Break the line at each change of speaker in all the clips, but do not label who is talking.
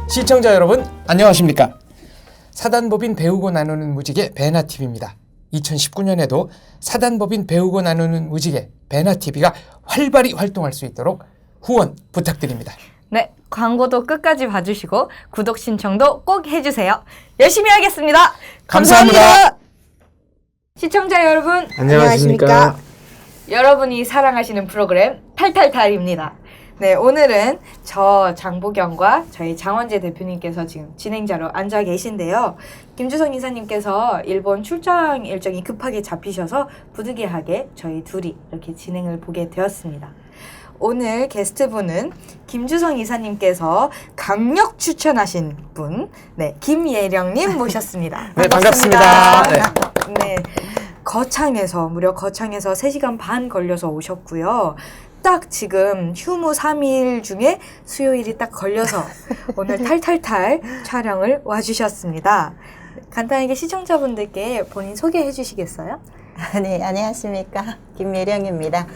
시청자 여러분 안녕하십니까? 사단법인 배우고 나누는 무지개 배나TV입니다. 2019년에도 사단법인 배우고 나누는 무지개 배나TV가 활발히 활동할 수 있도록 후원 부탁드립니다.
네, 광고도 끝까지 봐주시고 구독 신청도 꼭 해주세요. 열심히 하겠습니다.
감사합니다.
시청자 여러분
안녕하십니까?
여러분이 사랑하시는 프로그램 탈탈탈입니다. 네, 오늘은 저 장보경과 저희 장원재 대표님께서 지금 진행자로 앉아 계신데요. 김주성 이사님께서 일본 출장 일정이 급하게 잡히셔서 부득이하게 저희 둘이 이렇게 진행을 보게 되었습니다. 오늘 게스트분은 김주성 이사님께서 강력 추천하신 분, 네, 김예령님 모셨습니다.
네, 반갑습니다.
네, 무려 거창에서 3시간 반 걸려서 오셨고요. 딱 지금 휴무 3일 중에 수요일이 딱 걸려서 오늘 탈탈탈 촬영을 와주셨습니다. 간단하게 시청자분들께 본인 소개해 주시겠어요?
네, 안녕하십니까. 김예령입니다.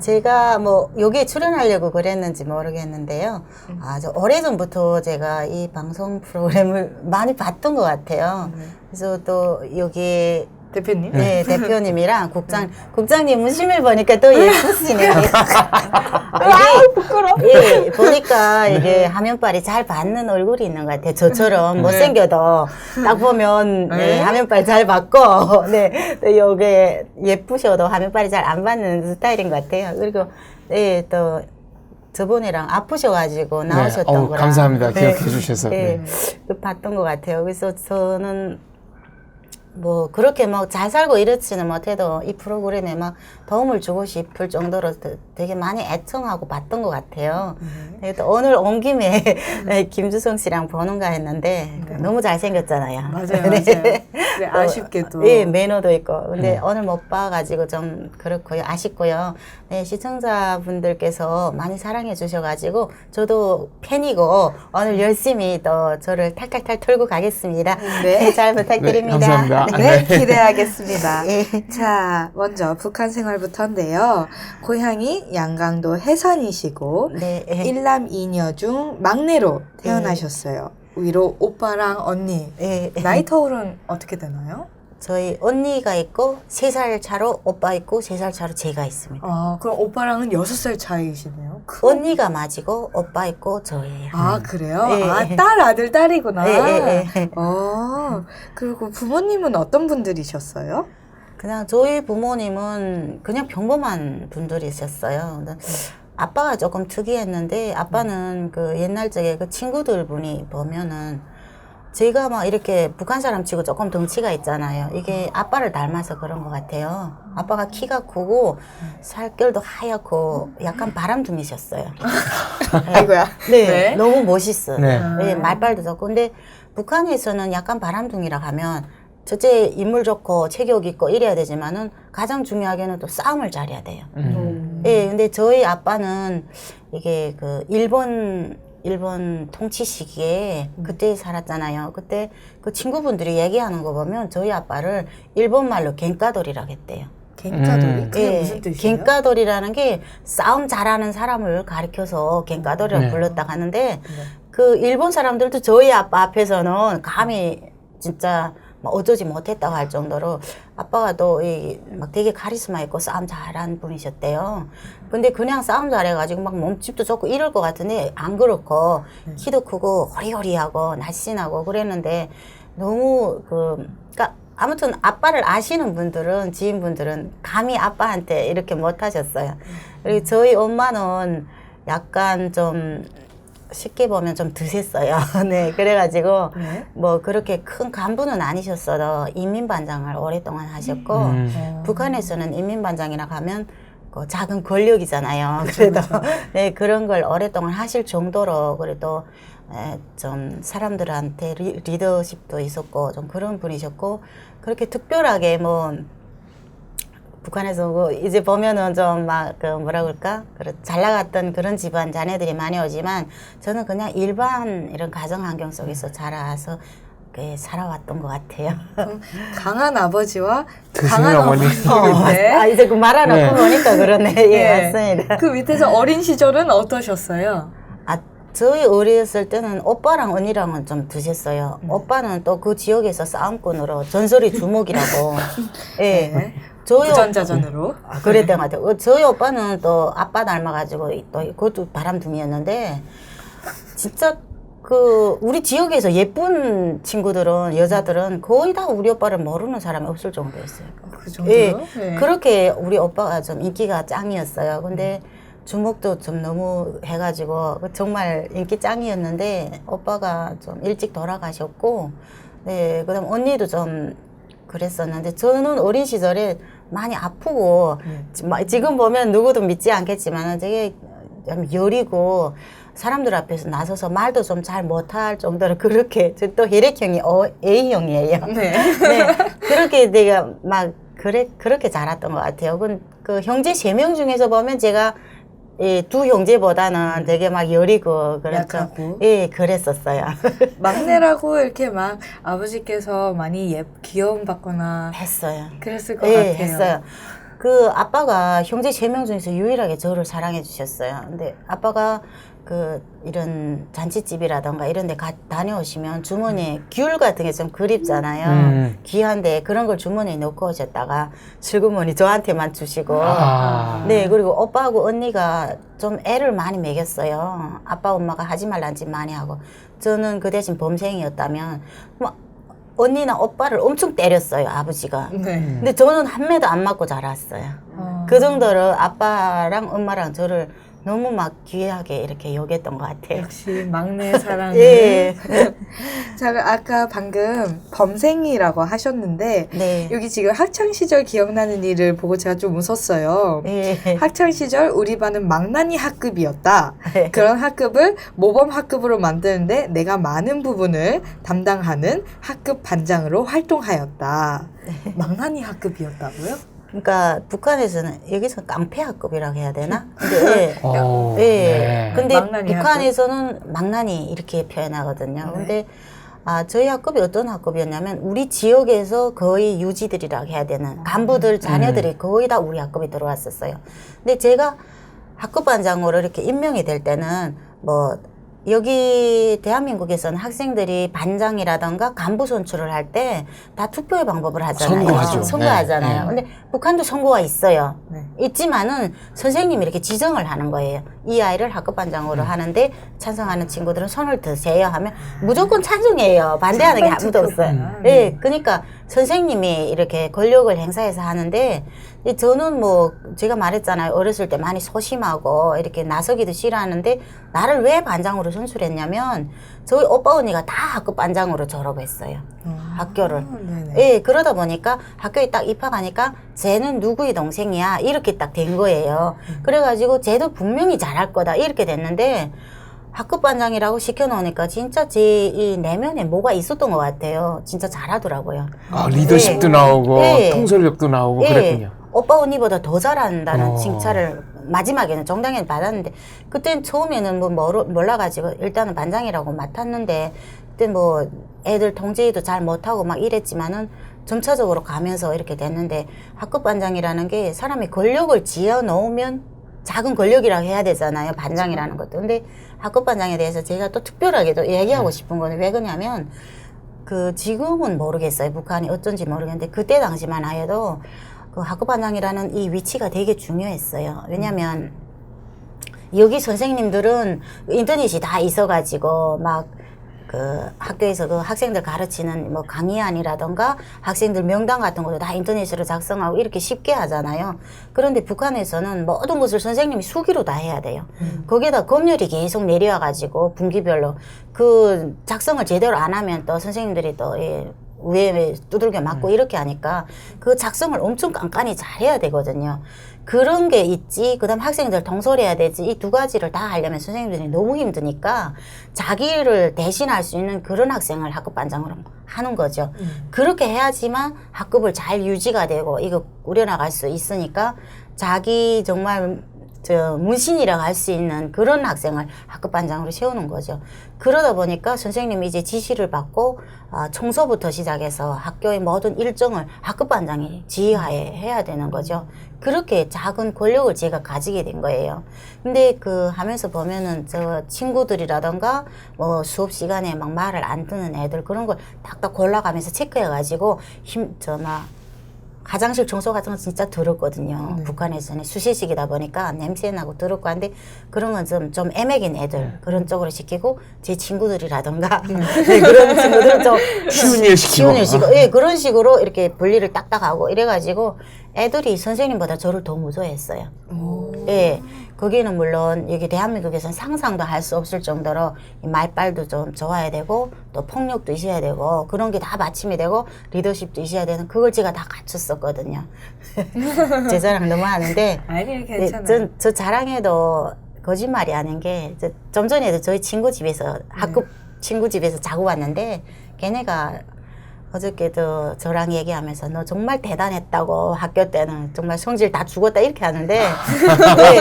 제가 여기에 출연하려고 그랬는지 모르겠는데요. 저 오래전부터 제가 이 방송 프로그램을 많이 봤던 것 같아요. 그래서 또 여기
대표님?
네, 대표님이랑 국장님 웃음을 보니까 또 예쁘시네요.
부끄러워.
예, 보니까 이게 화면빨이 잘 받는 얼굴이 있는 것 같아요. 저처럼 못생겨도 딱 보면 네, 화면빨 잘 받고, 네, 또 요게 예쁘셔도 화면빨이 잘 안 받는 스타일인 것 같아요. 그리고, 네, 또, 저번에랑 아프셔가지고 나오셨던 거라.
감사합니다. 기억해 주셔서.
네, 봤던 것 같아요. 그래서 저는 그렇게 잘 살고 이렇지는 못해도 이 프로그램에 도움을 주고 싶을 정도로 되게 많이 애청하고 봤던 것 같아요. 또 오늘 온 김에 김주성 씨랑 보는가 했는데 너무 잘생겼잖아요.
맞아요. 네, 아쉽게도.
예, 매너도 있고. 근데 오늘 못 봐가지고 좀 그렇고요. 아쉽고요. 네, 시청자분들께서 많이 사랑해 주셔가지고 저도 팬이고 오늘 열심히 또 저를 탈탈탈 털고 가겠습니다. 네, 잘 부탁드립니다.
네, 감사합니다.
네, 기대하겠습니다. 자, 먼저 북한 생활부터인데요. 고향이 양강도 해산이시고
네.
일남 이녀 중 막내로 태어나셨어요. 위로 오빠랑 언니.
네.
나이 터울은 어떻게 되나요?
저희 언니가 있고 3살 차로 오빠 있고 3살 차로 제가 있습니다.
그럼 오빠랑은 6살 차이시네요.
언니가 맞이고 오빠 있고 저예요.
그래요?
네.
딸, 아들, 딸이구나.
네.
그리고 부모님은 어떤 분들이셨어요?
그냥 저희 부모님은 그냥 평범한 분들이셨어요. 근데 아빠가 조금 특이했는데 아빠는 그 옛날 적에 그 친구들 분이 보면은 제가 이렇게 북한 사람 치고 조금 덩치가 있잖아요. 이게 아빠를 닮아서 그런 것 같아요. 아빠가 키가 크고 살결도 하얗고 약간 바람둥이셨어요.
아이고야.
네, 너무 멋있어요.
네.
네, 말빨도 좋고. 근데 북한에서는 약간 바람둥이라 하면 첫째 인물 좋고 체격 있고 이래야 되지만은 가장 중요하게는 또 싸움을 잘해야 돼요. 예, 근데 저희 아빠는 이게 그 일본 통치 시기에 그때 살았잖아요. 그때 그 친구분들이 얘기하는 거 보면 저희 아빠를 일본 말로 갱까돌이라고 했대요.
갱까돌이? 그게
예,
무슨 뜻이에요?
갱까돌이라는 게 싸움 잘하는 사람을 가리켜서 갱까돌이라고 불렀다고 하는데 그 일본 사람들도 저희 아빠 앞에서는 감히 진짜 어쩌지 못했다고 할 정도로 아빠가 또 되게 카리스마 있고 싸움 잘하는 분이셨대요. 근데 그냥 싸움 잘해가지고 몸집도 좋고 이럴 것 같은데 안 그렇고 키도 크고 호리호리하고 날씬하고 그랬는데 너무 그러니까 아무튼 아빠를 아시는 분들은 지인분들은 감히 아빠한테 이렇게 못하셨어요. 그리고 저희 엄마는 약간 좀 쉽게 보면 좀 드셌어요. 네, 그래가지고 그렇게 큰 간부는 아니셨어도 인민반장을 오랫동안 하셨고 북한에서는 인민반장이라고 하면 그 작은 권력이잖아요. 그래도 네, 그런 걸 오랫동안 하실 정도로 그래도 좀 사람들한테 리더십도 있었고 좀 그런 분이셨고 그렇게 특별하게 북한에서 이제 보면은 좀 뭐라 그럴까? 잘 나갔던 그런 집안 자녀들이 많이 오지만 저는 그냥 일반 이런 가정 환경 속에서 자라서 살아왔던 것 같아요.
강한 아버지와
드시는
강한
어머니.
어머니인데
이제 그 말아놓고
네.
보니까 그러네. 예, 맞습니다.
그 밑에서 어린 시절은 어떠셨어요?
저희 어렸을 때는 오빠랑 언니랑은 좀 드셨어요. 오빠는 또 그 지역에서 싸움꾼으로 전설의 주목이라고. 예.
네.
저희
부전자전으로.
그랬던 것 같아요. 저희 오빠는 또 아빠 닮아가지고 또 그것도 바람둥이였는데 진짜 그 우리 지역에서 예쁜 친구들은 여자들은 거의 다 우리 오빠를 모르는 사람이 없을 정도였어요.
그 정도요?
예,
네.
그렇게 우리 오빠가 좀 인기가 짱이었어요. 근데 주목도 좀 너무 해가지고 정말 인기 짱이었는데 오빠가 좀 일찍 돌아가셨고, 네, 그다음 언니도 좀 그랬었는데 저는 어린 시절에 많이 아프고 지금 보면 누구도 믿지 않겠지만 되게 좀 여리고 사람들 앞에서 나서서 말도 좀 잘 못할 정도로 그렇게 저 또 혈액형이 A형이에요.
네.
네, 그렇게 내가 막 그렇게 자랐던 것 같아요. 그 형제 3명 중에서 보면 제가 이 두 형제보다는 되게 막 여리고
약하고.
예, 그랬었어요.
막내라고 이렇게 막 아버지께서 많이 귀여움 받거나
했어요.
그랬을 것
예,
같아요.
했어요. 그 아빠가 형제 3명 중에서 유일하게 저를 사랑해 주셨어요. 근데 아빠가 그 이런 잔치집이라던가 이런 데 다녀오시면 주머니에 귤 같은 게 좀 그립잖아요. 귀한데 그런 걸 주머니에 넣고 오셨다가 슬그머니 저한테만 주시고. 네, 그리고 오빠하고 언니가 좀 애를 많이 먹였어요. 아빠 엄마가 하지 말란 짓 많이 하고. 저는 그 대신 범생이었다면 뭐 언니나 오빠를 엄청 때렸어요, 아버지가.
네.
근데 저는 한 매도 안 맞고 자랐어요. 그 정도로 아빠랑 엄마랑 저를 너무 막 귀하게 이렇게 여겼던 것 같아요.
역시 막내 사랑은.
예.
자, 아까 방금 범생이라고 하셨는데
네.
여기 지금 학창 시절 기억나는 일을 보고 제가 좀 웃었어요.
예.
학창 시절 우리 반은 망나니 학급이었다.
네.
그런 학급을 모범 학급으로 만드는데 내가 많은 부분을 담당하는 학급 반장으로 활동하였다. 망나니 학급이었다고요?
그러니까 북한에서는 여기서 깡패학급이라고 해야 되나? 근데
오,
예.
네.
근데
망나니
북한에서는 망나니 이렇게 표현하거든요.
네.
근데 저희 학급이 어떤 학급이었냐면 우리 지역에서 거의 유지들이라고 해야 되는 간부들 자녀들이 거의 다 우리 학급에 들어왔었어요. 근데 제가 학급 반장으로 이렇게 임명이 될 때는 뭐 여기 대한민국에서는 학생들이 반장이라던가 간부 선출을 할 때 다 투표의 방법을 하잖아요.
선거하죠.
선거하잖아요.
네.
근데 북한도 선거가 있어요.
네.
있지만은 선생님이 이렇게 지정을 하는 거예요. 이 아이를 학급 반장으로 하는데 찬성하는 친구들은 손을 드세요 하면 무조건 찬성해요. 반대하는 게 아무도 없어요. 네, 그러니까 선생님이 이렇게 권력을 행사해서 하는데 저는 뭐 제가 말했잖아요. 어렸을 때 많이 소심하고 이렇게 나서기도 싫어하는데 나를 왜 반장으로 선출했냐면 저희 오빠 언니가 다 학급 반장으로 졸업했어요. 학교를.
네네.
예, 그러다 보니까 학교에 딱 입학하니까 쟤는 누구의 동생이야 이렇게 딱 된 거예요. 그래가지고 쟤도 분명히 잘할 거다 이렇게 됐는데 학급 반장이라고 시켜놓으니까 진짜 제 이 내면에 뭐가 있었던 것 같아요. 진짜 잘하더라고요.
아, 리더십도
예.
나오고
예.
통솔력도 나오고
예,
그랬군요.
오빠 언니보다 더 잘한다는
어.
칭찬을 마지막에는 정당에 받았는데 그땐 처음에는 뭐 몰라가지고 일단은 반장이라고 맡았는데 그때 뭐 애들 통제도 잘 못하고 막 이랬지만은 점차적으로 가면서 이렇게 됐는데 학급 반장이라는 게 사람이 권력을 지어 놓으면 작은 권력이라고 해야 되잖아요. 반장이라는 것도. 근데 학급 반장에 대해서 제가 또 특별하게도 얘기하고 싶은 거는 왜 그러냐면 그 지금은 모르겠어요. 북한이 어쩐지 모르겠는데 그때 당시만 해도 그 학급 반장이라는 이 위치가 되게 중요했어요. 왜냐면 여기 선생님들은 인터넷이 다 있어가지고 막 그 학교에서 그 학생들 가르치는 뭐 강의안이라던가 학생들 명단 같은 것도 다 인터넷으로 작성하고 이렇게 쉽게 하잖아요. 그런데 북한에서는 모든 것을 선생님이 수기로 다 해야 돼요. 거기에다 검열이 계속 내려와가지고 분기별로 그 작성을 제대로 안 하면 또 선생님들이 또 왜 두들겨 맞고 이렇게 하니까 그 작성을 엄청 깐깐히 잘 해야 되거든요. 그런 게 있지. 그다음 학생들 통솔해야 되지. 이 두 가지를 다 하려면 선생님들이 너무 힘드니까 자기를 대신할 수 있는 그런 학생을 학급 반장으로 하는 거죠. 그렇게 해야지만 학급을 잘 유지가 되고 이거 꾸려나갈 수 있으니까 자기 정말 저 문신이라고 할 수 있는 그런 학생을 학급반장으로 세우는 거죠. 그러다 보니까 선생님이 이제 지시를 받고 청소부터 시작해서 학교의 모든 일정을 학급반장이 지휘하에 해야 되는 거죠. 그렇게 작은 권력을 제가 가지게 된 거예요. 근데 그 하면서 보면은 저 친구들이라던가 뭐 수업 시간에 막 말을 안 듣는 애들 그런 걸 딱딱 골라가면서 체크해가지고 화장실 청소 같은 건 진짜 더럽거든요. 북한에서는 수시식이다 보니까 냄새나고 더럽고 한데 그런 건 좀 애매긴 애들 그런 쪽으로 시키고 제 친구들이라던가 네, 그런 친구들은 좀
쉬운 일 시키고.
쉬운 일 시키고 예, 그런 식으로 이렇게 분리를 딱딱 하고 이래가지고 애들이 선생님보다 저를 더 무서워했어요. 예, 거기는 물론 여기 대한민국에서는 상상도 할 수 없을 정도로 이 말빨도 좀 좋아야 되고 또 폭력도 있어야 되고 그런 게 다 받침이 되고 리더십도 있어야 되는 그걸 제가 다 갖췄었거든요. 제 자랑 너무 하는데
아니 괜찮아요.
예, 저 자랑해도 거짓말이 아닌 게 좀 전에도 저희 친구 집에서 학급 친구 집에서 자고 왔는데 걔네가 어저께도 저랑 얘기하면서 너 정말 대단했다고 학교 때는 정말 성질 다 죽었다 이렇게 하는데 네.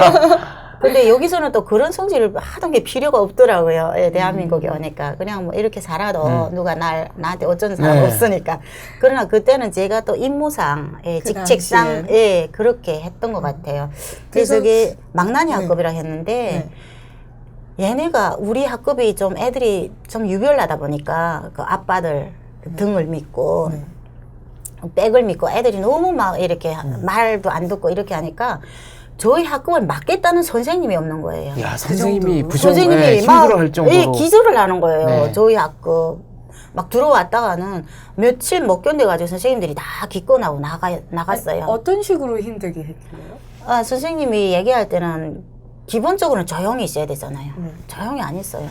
근데 여기서는 또 그런 성질을 하던 게 필요가 없더라고요. 예, 대한민국에 오니까 그냥 뭐 이렇게 살아도 누가 나한테 어쩌는 사람
네.
없으니까. 그러나 그때는 제가 또 임무상 예,
그
직책상
당시에.
예, 그렇게 했던 것 같아요. 그래서 저게 망나니 학급이라 했는데 얘네가 우리 학급이 좀 애들이 좀 유별나다 보니까 그 아빠들 등을 믿고 백을 믿고 애들이 너무 막 이렇게 말도 안 듣고 이렇게 하니까 저희 학급을 맡겠다는 선생님이 없는 거예요.
야, 선생님이
선생님이
예,
막
힘들어할 정도로.
예, 기절을 하는 거예요.
네.
저희 학급 막 들어왔다가는 며칠 못 견뎌가지고 선생님들이 다 기권하고 나갔어요.
어떤 식으로 힘들게 했길래요?
선생님이 얘기할 때는 기본적으로는 조용히 있어야 되잖아요. 조용히 안 있어요.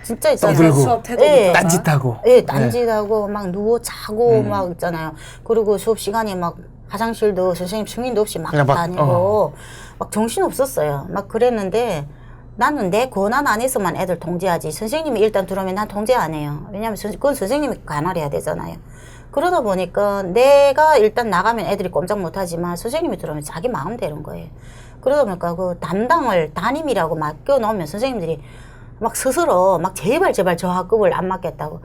진짜 있잖아요.
떠들고.
수업 태도부터
예.
딴짓하고.
예, 딴짓하고 막 누워 자고 막 있잖아요. 그리고 수업 시간에 막 화장실도 선생님 승인도 없이 막
그냥 막,
다니고 막 정신 없었어요. 막 그랬는데 나는 내 권한 안에서만 애들 통제하지. 선생님이 일단 들어오면 난 통제 안 해요. 왜냐면 그건 선생님이 관할해야 되잖아요. 그러다 보니까 내가 일단 나가면 애들이 꼼짝 못하지만 선생님이 들어오면 자기 마음대로인 거예요. 그러다 보니까 그 담당을 담임이라고 맡겨놓으면 선생님들이 막 스스로 막 제발 저 학급을 안 맡겠다고.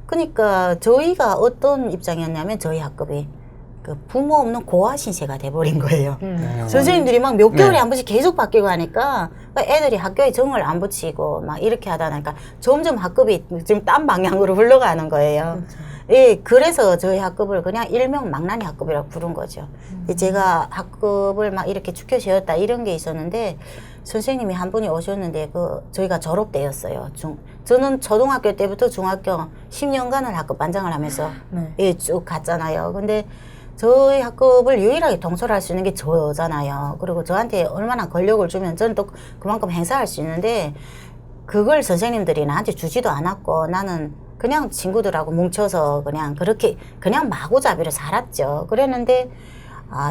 그러니까 저희가 어떤 입장이었냐면 저희 학급이 그 부모 없는 고아 신세가 돼버린 거예요. 선생님들이 막 몇 개월에 한 번씩 계속 바뀌고 하니까 애들이 학교에 정을 안 붙이고 막 이렇게 하다 보니까 점점 학급이 지금 딴 방향으로 흘러가는 거예요. 예, 그래서 저희 학급을 그냥 일명 망나니 학급이라고 부른 거죠. 제가 학급을 막 이렇게 축혀 세웠다 이런 게 있었는데 선생님이 한 분이 오셨는데 저희가 졸업 때였어요. 저는 초등학교 때부터 중학교 10년간을 학급 반장을 하면서 예, 쭉 갔잖아요. 근데 저희 학급을 유일하게 통솔할 수 있는 게 저잖아요. 그리고 저한테 얼마나 권력을 주면 저는 또 그만큼 행사할 수 있는데 그걸 선생님들이 나한테 주지도 않았고 나는 그냥 친구들하고 뭉쳐서 그냥 그렇게 그냥 마구잡이로 살았죠. 그랬는데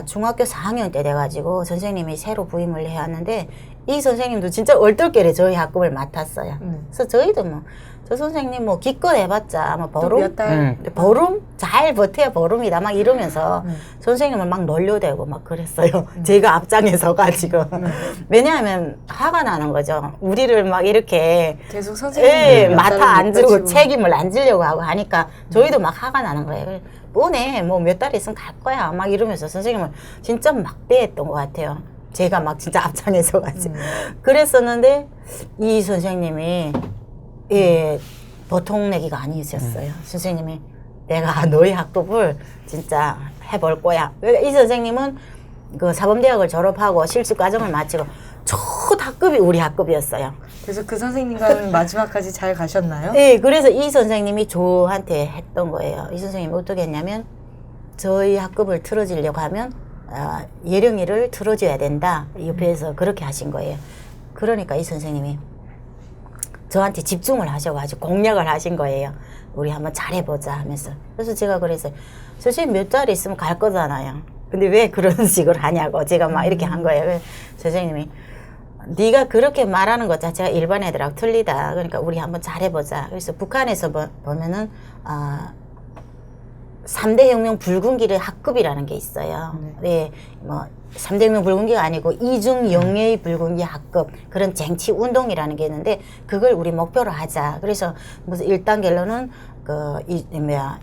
중학교 4학년 때 돼가지고 선생님이 새로 부임을 해왔는데 이 선생님도 진짜 얼떨결에 저희 학급을 맡았어요. 그래서 저희도 뭐 저 선생님 뭐 기껏 해봤자 뭐
몇 달?
보름 잘 버텨야 보름이다 막 이러면서 선생님을 막 놀려대고 막 그랬어요. 제가 앞장에 서가지고 왜냐하면 화가 나는 거죠. 우리를 막 이렇게
계속 선생님
예, 맡아 안 주고 책임을 안 지려고 하고 하니까 저희도 막 화가 나는 거예요. 뭐네 뭐 몇 달 있으면 갈 거야 막 이러면서 선생님을 진짜 막대했던 것 같아요. 제가 막 진짜 앞장에 서가지고 그랬었는데 이 선생님이 예, 보통 내기가 아니셨어요. 선생님이 내가 너희 학급을 진짜 해볼 거야. 이 선생님은 그 사범대학을 졸업하고 실습 과정을 마치고 첫 학급이 우리 학급이었어요.
그래서 그 선생님과는 마지막까지 잘 가셨나요?
네, 그래서 이 선생님이 저한테 했던 거예요. 이 선생님이 어떻게 했냐면 저희 학급을 틀어주려고 하면 예령이를 틀어줘야 된다. 옆에서 그렇게 하신 거예요. 그러니까 이 선생님이 저한테 집중을 하셔가지고 공략을 하신 거예요. 우리 한번 잘해보자 하면서. 그래서 제가 그래서 선생님 몇 달 있으면 갈 거잖아요. 근데 왜 그런 식으로 하냐고 제가 막 이렇게 한 거예요. 선생님이 네가 그렇게 말하는 것 자체가 일반 애들하고 틀리다. 그러니까 우리 한번 잘해보자. 그래서 북한에서 보면은 3대 혁명 붉은 길의 학급이라는 게 있어요. 네, 뭐 3대명 붉은기가 아니고 이중 영예의 붉은기 학급 그런 쟁취 운동이라는 게 있는데 그걸 우리 목표로 하자. 그래서 무슨 1단계로는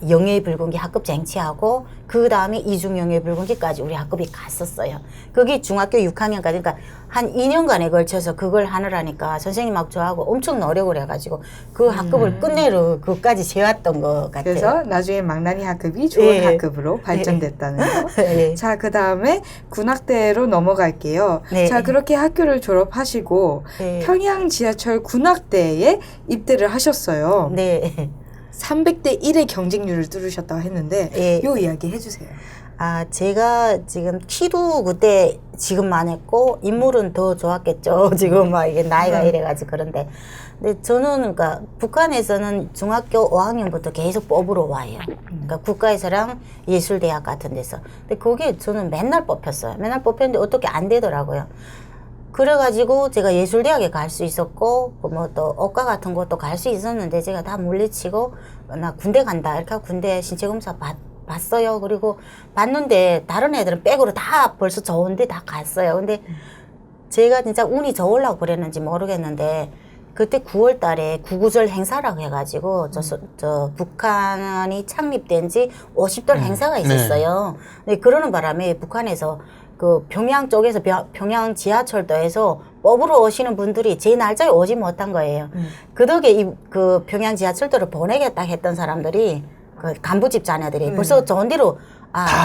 영예의 붉은기 학급 쟁취하고 그 다음에 이중 영예의 붉은기까지 우리 학급이 갔었어요. 그게 중학교 6학년까지 그러니까 한 2년간에 걸쳐서 그걸 하느라니까 선생님하고 저하고 엄청 노력을 해가지고 그 학급을 끝내러 그까지 재왔던 것 같아요.
그래서 나중에 망나니 학급이 좋은
예.
학급으로 발전됐다는 거.
예.
자, 그 다음에 군악대로 넘어갈게요.
네.
자, 그렇게 학교를 졸업하시고
네.
평양 지하철 군악대에 입대를 하셨어요.
네.
300대 1의 경쟁률을 뚫으셨다고 했는데
예.
요 이야기 해주세요.
아, 제가 지금 키도 그때 지금만 했고 인물은 더 좋았겠죠. 지금 막 이게 나이가 이래가지고 그런데. 근데 저는 그러니까 북한에서는 중학교 5학년부터 계속 뽑으러 와요. 그러니까 국가에서랑 예술대학 같은 데서. 근데 거기에 저는 맨날 뽑혔어요. 맨날 뽑혔는데 어떻게 안 되더라고요. 그래가지고 제가 예술대학에 갈 수 있었고 뭐 또 억가 같은 것도 갈 수 있었는데 제가 다 물리치고 나 군대 간다 이렇게 하고 군대 신체검사 봤어요. 그리고 봤는데 다른 애들은 백으로 다 벌써 좋은데 다 갔어요. 근데 제가 진짜 운이 좋으려고 그랬는지 모르겠는데 그때 9월 달에 구구절 행사라고 해가지고 저 북한이 창립된 지 50돌 행사가 있었어요. 근데 그러는 바람에 북한에서 그 평양 쪽에서 평양 지하철도에서 뽑으러 오시는 분들이 제 날짜에 오지 못한 거예요. 그 덕에 그 평양 지하철도를 보내겠다 했던 사람들이 그 간부집 자녀들이 벌써 좋은 데로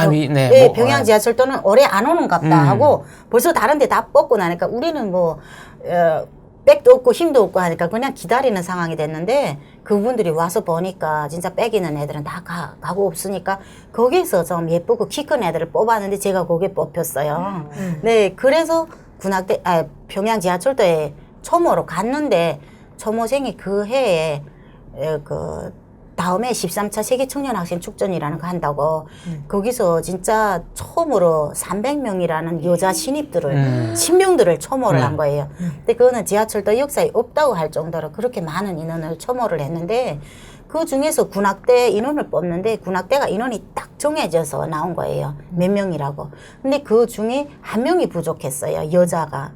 네,
평양 지하철도는 올해 안 오는갑다 하고 벌써 다른 데 다 뽑고 나니까 우리는 뭐 백도 없고 힘도 없고 하니까 그냥 기다리는 상황이 됐는데 그분들이 와서 보니까 진짜 백 있는 애들은 다 가고 없으니까 거기서 좀 예쁘고 키 큰 애들을 뽑았는데 제가 거기에 뽑혔어요. 네, 그래서 평양 지하철도에 초모로 갔는데 초모생이 그 해에 그 다음에 13차 세계청년학생 축전이라는 거 한다고 거기서 진짜 처음으로 300명이라는 여자 신입들을 신병들을 초모를 한 거예요. 근데 그거는 지하철도 역사에 없다고 할 정도로 그렇게 많은 인원을 초모를 했는데 그 중에서 군악대 인원을 뽑는데 군악대가 인원이 딱 정해져서 나온 거예요. 몇 명이라고. 근데 그 중에 한 명이 부족했어요. 여자가.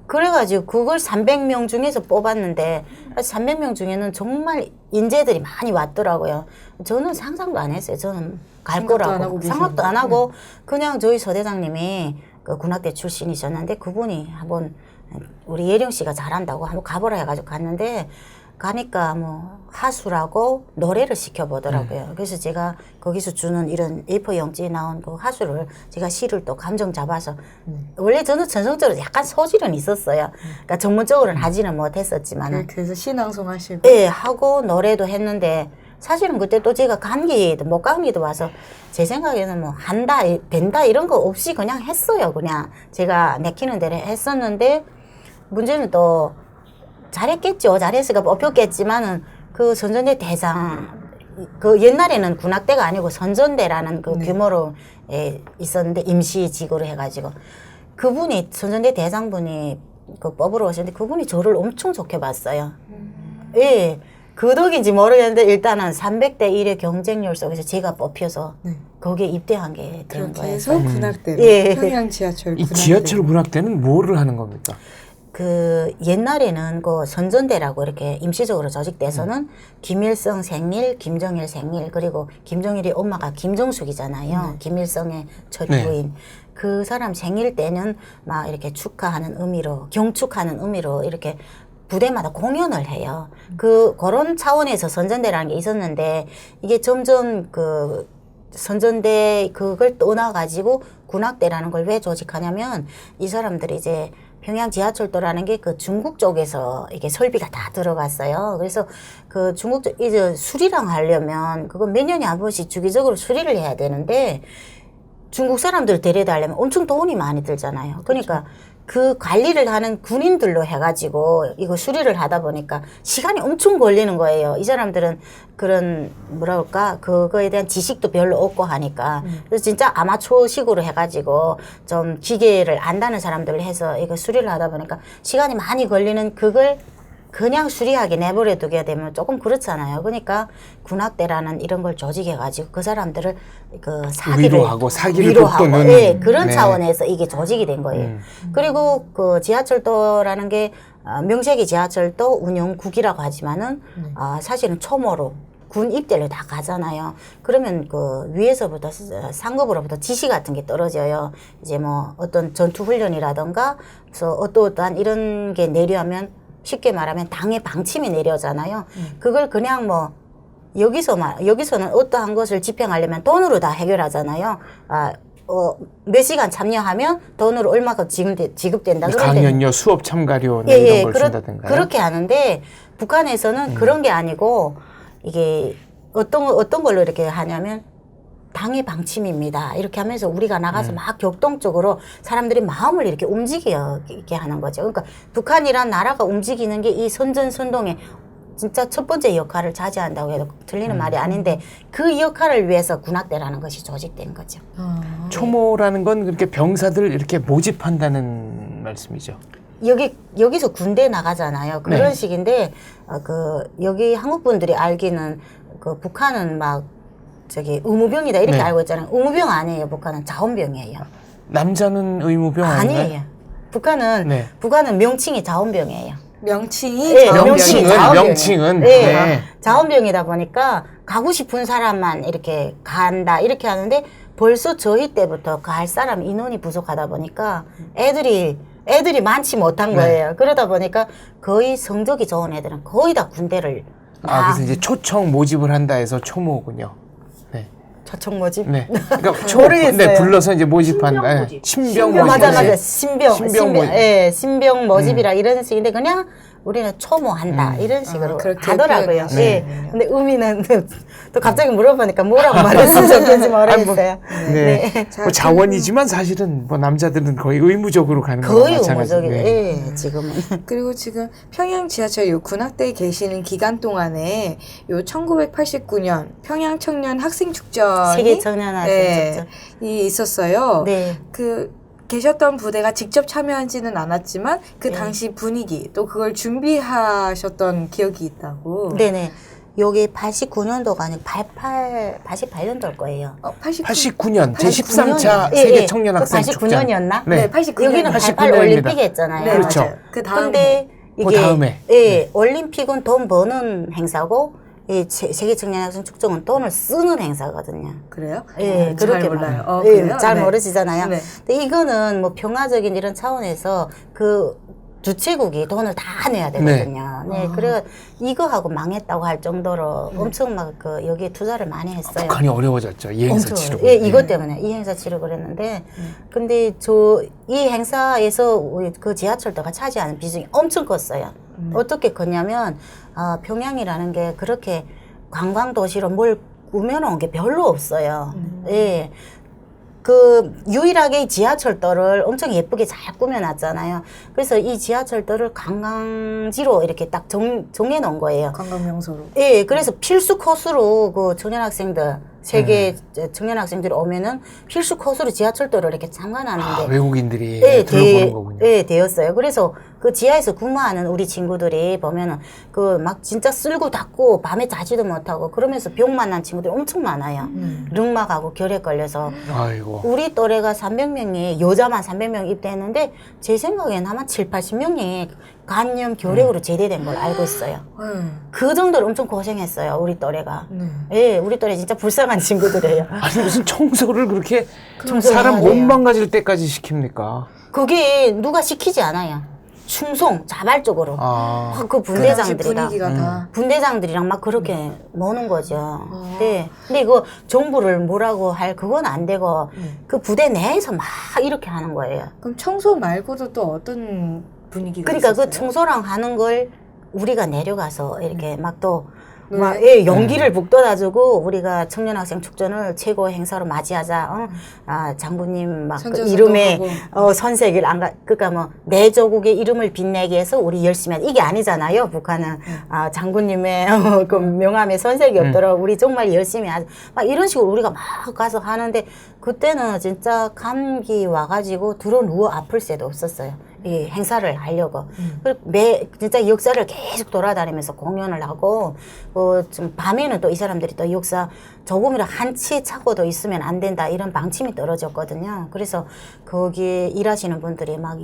그래가지고 그걸 300명 중에서 뽑았는데 300명 중에는 정말 인재들이 많이 왔더라고요. 저는 상상도 안 했어요. 저는 갈 거라고. 생각도 안 하고 그냥 저희 서대장님이 그 군악대 출신이셨는데 그분이 한번 우리 예령 씨가 잘한다고 한번 가보라 해가지고 갔는데 가니까 뭐 하수라고 노래를 시켜보더라고요. 그래서 제가 거기서 주는 이런 A4 용지에 나온 그 하수를 제가 시를 또 감정 잡아서 원래 저는 전성적으로 약간 소질은 있었어요. 그러니까 전문적으로는 하지는 못했었지만
그래서 신앙송하시고
네, 하고 노래도 했는데 사실은 그때 또 제가 감기도 목감기도 와서 제 생각에는 뭐 한다 된다 이런 거 없이 그냥 했어요. 그냥 제가 내키는 대로 했었는데 문제는 또 잘했겠죠. 잘했으니까 뽑혔겠지만은 그 선전대 대상 그 옛날에는 군악대가 아니고 선전대라는 그 규모로 있었는데 임시직으로 해가지고 그분이 선전대 대장분이 그 뽑으러 오셨는데 그분이 저를 엄청 좋게 봤어요. 예. 그 덕인지 모르겠는데 일단은 300대 1의 경쟁률 속에서 제가 뽑혀서 거기에 입대한 게 된
그렇게
거예요.
해서 군악대로
예.
평양 지하철
이
군악대.
지하철 문학대는 뭐를 하는 겁니까?
그 옛날에는 그 선전대라고 이렇게 임시적으로 조직돼서는 김일성 생일, 김정일 생일 그리고 김정일이 엄마가 김정숙이잖아요. 김일성의 첫 부인. 그 사람 생일 때는 막 이렇게 축하하는 의미로 경축하는 의미로 이렇게 부대마다 공연을 해요. 그런 차원에서 선전대라는 게 있었는데 이게 점점 그 선전대 그걸 떠나가지고 군악대라는 걸 왜 조직하냐면 이 사람들이 이제 평양 지하철도라는 게 그 중국 쪽에서 이게 설비가 다 들어갔어요. 그래서 그 중국 쪽 이제 수리랑 하려면 그거 몇 년에 한 번씩 주기적으로 수리를 해야 되는데 중국 사람들 데려다 하려면 엄청 돈이 많이 들잖아요. 그러니까 그 관리를 하는 군인들로 해가지고 이거 수리를 하다 보니까 시간이 엄청 걸리는 거예요. 이 사람들은 그런 뭐랄까 그거에 대한 지식도 별로 없고 하니까 그래서 진짜 아마추어식으로 해가지고 좀 기계를 안다는 사람들을 해서 이거 수리를 하다 보니까 시간이 많이 걸리는 그걸 그냥 수리하게 내버려 두게 되면 조금 그렇잖아요. 그러니까 군악대라는 이런 걸 조직해가지고 그 사람들을 그 사기를
위로하고 사기를
위로하고,
북돋는
예, 그런
네.
차원에서 이게 조직이 된 거예요. 그리고 그 지하철도라는 게 명색이 지하철도 운영국이라고 하지만은 사실은 초모로 군 입대를 다 가잖아요. 그러면 그 위에서부터 상급으로부터 지시 같은 게 떨어져요. 이제 뭐 어떤 전투 훈련이라던가 그래서 어떠한 이런 게 내려면 쉽게 말하면 당의 방침이 내려잖아요. 그걸 그냥 뭐 여기서는 어떠한 것을 집행하려면 돈으로 다 해결하잖아요. 몇 시간 참여하면 돈으로 얼마가 지급된다.
강연료, 수업 참가료
예,
이런 걸 준다든가요?
그렇게 하는데 북한에서는 그런 게 아니고 이게 어떤 걸로 이렇게 하냐면 당의 방침입니다. 이렇게 하면서 우리가 나가서 막 격동적으로 사람들이 마음을 이렇게 움직이게 하는 거죠. 그러니까 북한이란 나라가 움직이는 게 이 선전선동에 진짜 첫 번째 역할을 차지한다고 해도 틀리는 말이 아닌데 그 역할을 위해서 군악대라는 것이 조직된 거죠.
초모라는 건 그렇게 병사들 이렇게 모집한다는 말씀이죠.
여기서 군대 나가잖아요. 그런
네.
식인데 여기 한국 분들이 알기는 그 북한은 막 저기 의무병이다 이렇게
네.
알고 있잖아요. 의무병 아니에요. 북한은 자원병이에요.
남자는 의무병 아닌가요?
아니에요. 북한은
네.
북한은 명칭이 자원병이에요.
명칭이
네,
자원병이에요.
명칭은
네.
네.
자원병이다 보니까 가고 싶은 사람만 이렇게 간다 이렇게 하는데 벌써 저희 때부터 갈 사람 인원이 부족하다 보니까 애들이 많지 못한 거예요. 그러다 보니까 거의 성적이 좋은 애들은 거의 다 군대를
그래서 이제 초청 모집을 한다 해서 초모군요. 네.
초청 모집?
네. 그러니까
모르겠어요.
네, 불러서 이제 모집한다. 신병 모집.
맞아. 신병
모집.
예, 신병 모집이라 이런 식인데 그냥 우리는 초모한다 이런 식으로
그렇게
하더라고요.
표현하시네.
예. 근데 의미는 또 갑자기 물어보니까 뭐라고 말했으면 좋겠는지 모르겠어요.
네. 뭐 자원이지만 사실은 뭐 남자들은 거의 의무적으로 가는 거랑
거의
마찬가지죠.
의무적이에요.
네.
예, 지금은.
그리고 지금 평양 지하철 요 군악대에 계시는 기간 동안에 요 1989년 평양 청년 학생 축전이
세계 청년 학생 축전.
이 있었어요.
네.
그 계셨던 부대가 직접 참여하지는 않았지만 그
네.
당시 분위기 또 그걸 준비하셨던 기억이 있다고.
네네. 여기 89년도가 아니고 88년도일 거예요.
89년 제13차
예,
세계
예.
청년
그
학생 축전.
89년이었나?
네, 89년.
여기는 88
89년입니다.
올림픽 했잖아요.
네,
그렇죠.
맞아요. 그 다음에.
근데
그
이게
다음에.
예, 올림픽은 돈 버는 행사고 이 세계 청년 학생 축전은 돈을 쓰는 행사거든요.
그래요?
예,
잘
그렇게
몰라요.
말-
예,
예, 잘
네.
모르시잖아요.
네.
근데 이거는 뭐 평화적인 이런 차원에서 그 주최국이 돈을 다 내야 되거든요. 네, 그래 이거하고 망했다고 할 정도로 엄청 막 그 여기에 투자를 많이 했어요.
북한이 어려워졌죠. 이 행사
엄청
치르고.
예, 이것 때문에 이 행사 치르고 그랬는데 근데 이 행사에서 우리 그 지하철도가 차지하는 비중이 엄청 컸어요. 어떻게 컸냐면 평양이라는 게 그렇게 관광 도시로 뭘 꾸며놓은 게 별로 없어요. 예. 그 유일하게 이 지하철도를 엄청 예쁘게 잘 꾸며놨잖아요. 그래서 이 지하철도를 관광지로 이렇게 딱 정해놓은 거예요.
관광 명소로.
예, 그래서 필수 코스로 그 청년 학생들, 세계 청년 학생들이 오면은 필수 코스로 지하철도를 이렇게 참관하는데
외국인들이
예,
들어보는 거군요.
예, 되었어요. 그래서 그 지하에서 근무하는 우리 친구들이 보면은 그 막 진짜 쓸고 닦고 밤에 자지도 못하고 그러면서 병 만난 친구들이 엄청 많아요. 릉막하고 결핵 걸려서
아이고.
우리 또래가 300명이 여자만 300명 입대했는데 제 생각에는 아마 7, 80명이 간염 결핵으로 제대된 걸 알고 있어요. 그 정도로 엄청 고생했어요. 우리 또래가. 예, 우리 또래 진짜 불쌍한 친구들이에요.
아니 무슨 청소를 그렇게
청소를
사람
해야
몸
돼요.
망가질 때까지 시킵니까?
그게 누가 시키지 않아요. 충성, 자발적으로. 그
그 당시
분대장들이랑.
분위기가 다.
분대장들이랑 막 그렇게 노는 거죠. 네. 근데 이거 정부를 뭐라고 할 그건 안 되고 그 부대 내에서 막 이렇게 하는 거예요.
그럼 청소 말고도 또 어떤 분위기가
그러니까
있었어요?
그 청소랑 하는 걸 우리가 내려가서 이렇게 막 또
네.
막 용기를 북돋아주고 우리가 청년학생 축전을 최고의 행사로 맞이하자. 장군님 막 그
선전서도
이름에
하고.
선색을 그러니까 뭐 내 조국의 이름을 빛내기 위해서 우리 열심히 하자. 이게 아니잖아요. 북한은 장군님의 그 명함에 선색이 없도록 우리 정말 열심히 하자. 막 이런 식으로 우리가 막 가서 하는데 그때는 진짜 감기 와가지고 들어 누워 아플 새도 없었어요. 이 행사를 하려고. 그리고 진짜 역사를 계속 돌아다니면서 공연을 하고, 좀 밤에는 또 이 사람들이 또 역사 조금이라도 한치 차고도 있으면 안 된다 이런 방침이 떨어졌거든요. 그래서 거기 일하시는 분들이 막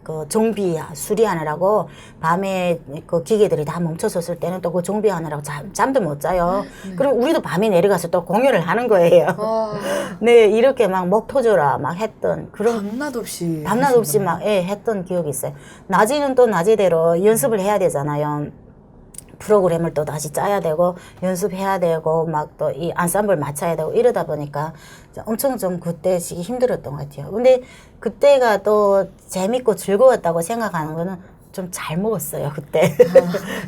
그 정비 수리하느라고 밤에 그 기계들이 다 멈춰섰을 때는 또 그 정비하느라고 잠도 못 자요. 그럼 우리도 밤에 내려가서 또 공연을 하는 거예요. 네, 이렇게 막 목 터져라 막 했던 그런
밤낮 없이
밤낮 없이 막 했던 기억이 있어요. 낮에는 또 낮에대로 연습을 해야 되잖아요. 프로그램을 또 다시 짜야 되고 연습해야 되고 막 또 이 안sam블 맞춰야 되고 이러다 보니까 엄청 좀 그때 힘들었던 것 같아요. 근데 그때가 또 재밌고 즐거웠다고 생각하는 거는 좀 잘 먹었어요 그때.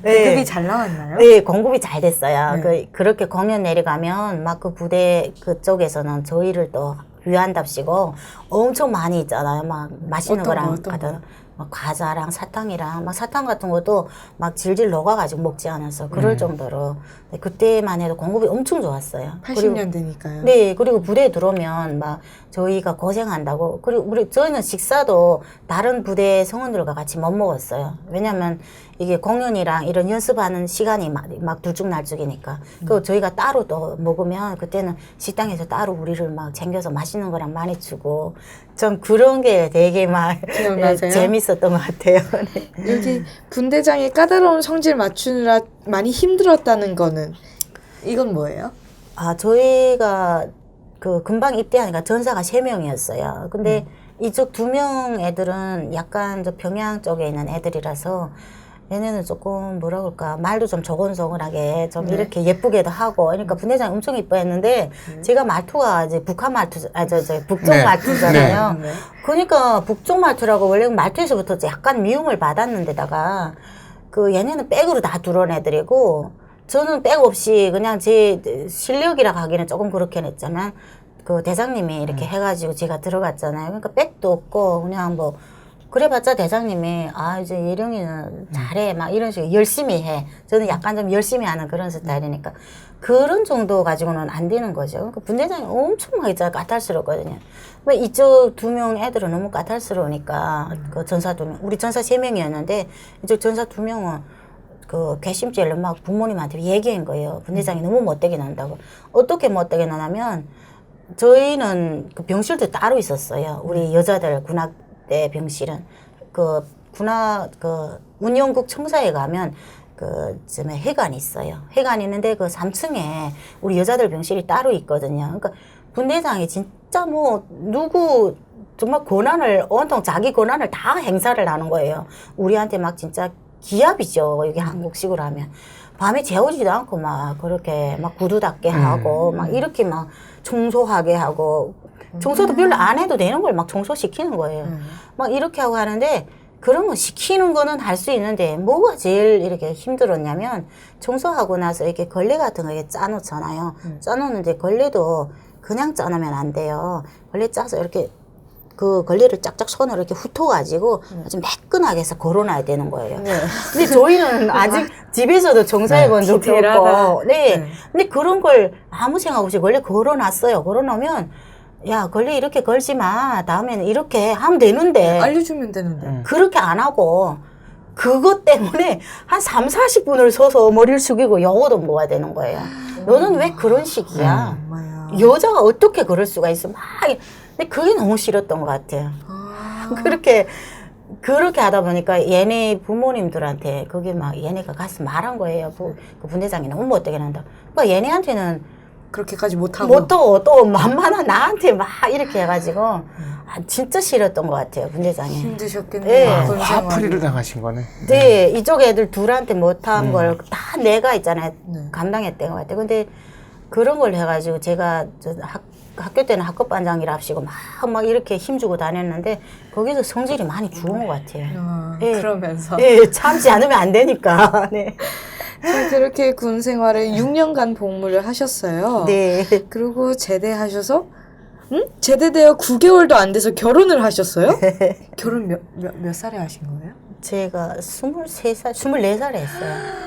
급이 잘 나왔나요?
네, 공급이 잘 됐어요. 그렇게 공연 내려가면 막 그 부대 그쪽에서는 저희를 또 위한답시고 엄청 많이 있잖아요. 막 맛있는 거랑 가다. 막 과자랑 사탕이랑 막 사탕 같은 것도 막 질질 녹아가지고 먹지 않아서 그럴 정도로 그때만 해도 공급이 엄청 좋았어요.
80년대니까요.
네, 그리고 부대에 들어오면 막 저희가 고생한다고 그리고 저희는 식사도 다른 부대 성원들과 같이 못 먹었어요. 왜냐면 이게 공연이랑 이런 연습하는 시간이 막 들쭉날쭉이니까. 그리고 저희가 따로 또 먹으면 그때는 식당에서 따로 우리를 막 챙겨서 맛있는 거랑 많이 주고 좀 그런 게 되게 막
기억나세요?
재밌었던 것 같아요. 네.
여기 분대장의 까다로운 성질 맞추느라 많이 힘들었다는 거는 이건 뭐예요?
아, 저희가 그 금방 입대하니까 전사가 3명이었어요. 근데 이쪽 2명 애들은 약간 저 평양 쪽에 있는 애들이라서 얘네는 조금 뭐라 그럴까 말도 좀 조곤조곤하게 좀 이렇게 예쁘게도 하고 그러니까 분대장이 엄청 이뻐했는데 제가 말투가 이제 북한 말투 저 북쪽 말투잖아요. 그러니까 북쪽 말투라고 원래 말투에서부터 약간 미움을 받았는데다가 그 얘네는 백으로 다 들어온 애들이고 저는 백 없이 그냥 제 실력이라 하기는 조금 그렇긴 했지만 그 대장님이 이렇게 해가지고 제가 들어갔잖아요. 그러니까 백도 없고 그냥 뭐 그래봤자 대장님이 아 이제 예령이는 잘해 막 이런 식으로 열심히 해. 저는 약간 좀 열심히 하는 그런 스타일이니까 그런 정도 가지고는 안 되는 거죠. 그러니까 분대장이 엄청 막 진짜 까탈스럽거든요. 이쪽 2명 애들은 너무 까탈스러우니까 그 전사 2명 우리 전사 3명이었는데 이쪽 전사 2명은 그 괘씸죄를 막 부모님한테 얘기한 거예요. 분대장이 너무 못되게 난다고. 어떻게 못되게 나냐면 저희는 그 병실도 따로 있었어요. 우리 여자들 군악대 병실은 그 군악 그 운영국 청사에 가면 그 쯤에 회관이 있어요. 회관이 있는데 그 3층에 우리 여자들 병실이 따로 있거든요. 그러니까 분대장이 진짜 뭐 누구 정말 권한을 온통 자기 권한을 다 행사를 하는 거예요. 우리한테 막 진짜 기합이죠. 여기 한국식으로 하면. 밤에 재우지도 않고 막 그렇게 막 구두 닦게 하고 막 이렇게 막 청소하게 하고 청소도 별로 안 해도 되는 걸 막 청소시키는 거예요. 막 이렇게 하고 하는데 그런 거 시키는 거는 할 수 있는데 뭐가 제일 이렇게 힘들었냐면 청소하고 나서 이렇게 걸레 같은 거 이렇게 짜놓잖아요. 짜놓는데 걸레도 그냥 짜놓으면 안 돼요. 걸레 짜서 이렇게 그 걸레를 짝짝 손으로 이렇게 훑어가지고 아주 매끈하게 해서 걸어놔야 되는 거예요. 근데 저희는 아직 집에서도 청소해 본 적이 없고, 근데 그런 걸 아무 생각 없이 걸레 걸어놨어요. 걸어놓으면 야 걸레 이렇게 걸지 마. 다음에는 이렇게 하면 되는데
알려주면 되는데
그렇게 안 하고 그것 때문에 한 3, 40분을 서서 머리를 숙이고 영어도 모아야 되는 거예요. 너는 왜 그런 식이야? 여자가 어떻게 그럴 수가 있어? 막 근데 그게 너무 싫었던 것 같아요. 그렇게 하다 보니까 얘네 부모님들한테 그게 막 얘네가 가서 말한 거예요. 그 분대장이 너무 못되게 난다. 그러니까 얘네한테는
그렇게까지 못하고
또 만만한 나한테 막 이렇게 해가지고 진짜 싫었던 것 같아요. 분대장이.
힘드셨겠네요.
네.
화풀이를 당하신 거네.
네, 이쪽 애들 둘한테 못한 걸 다 내가 있잖아요. 감당했던 것 같아요. 근데 그런 걸 해가지고 제가 학교 때는 학급반장이라 합시고 막 이렇게 힘주고 다녔는데 거기서 성질이 많이 죽은 것 같아요. 네.
그러면서
네, 참지 않으면 안 되니까. 네.
자, 그렇게 군 생활을 6년간 복무를 하셨어요.
네.
그리고 제대하셔서 제대되어 9개월도 안 돼서 결혼을 하셨어요? 결혼 몇 살에 하신 거예요?
제가 23살, 24살에 했어요.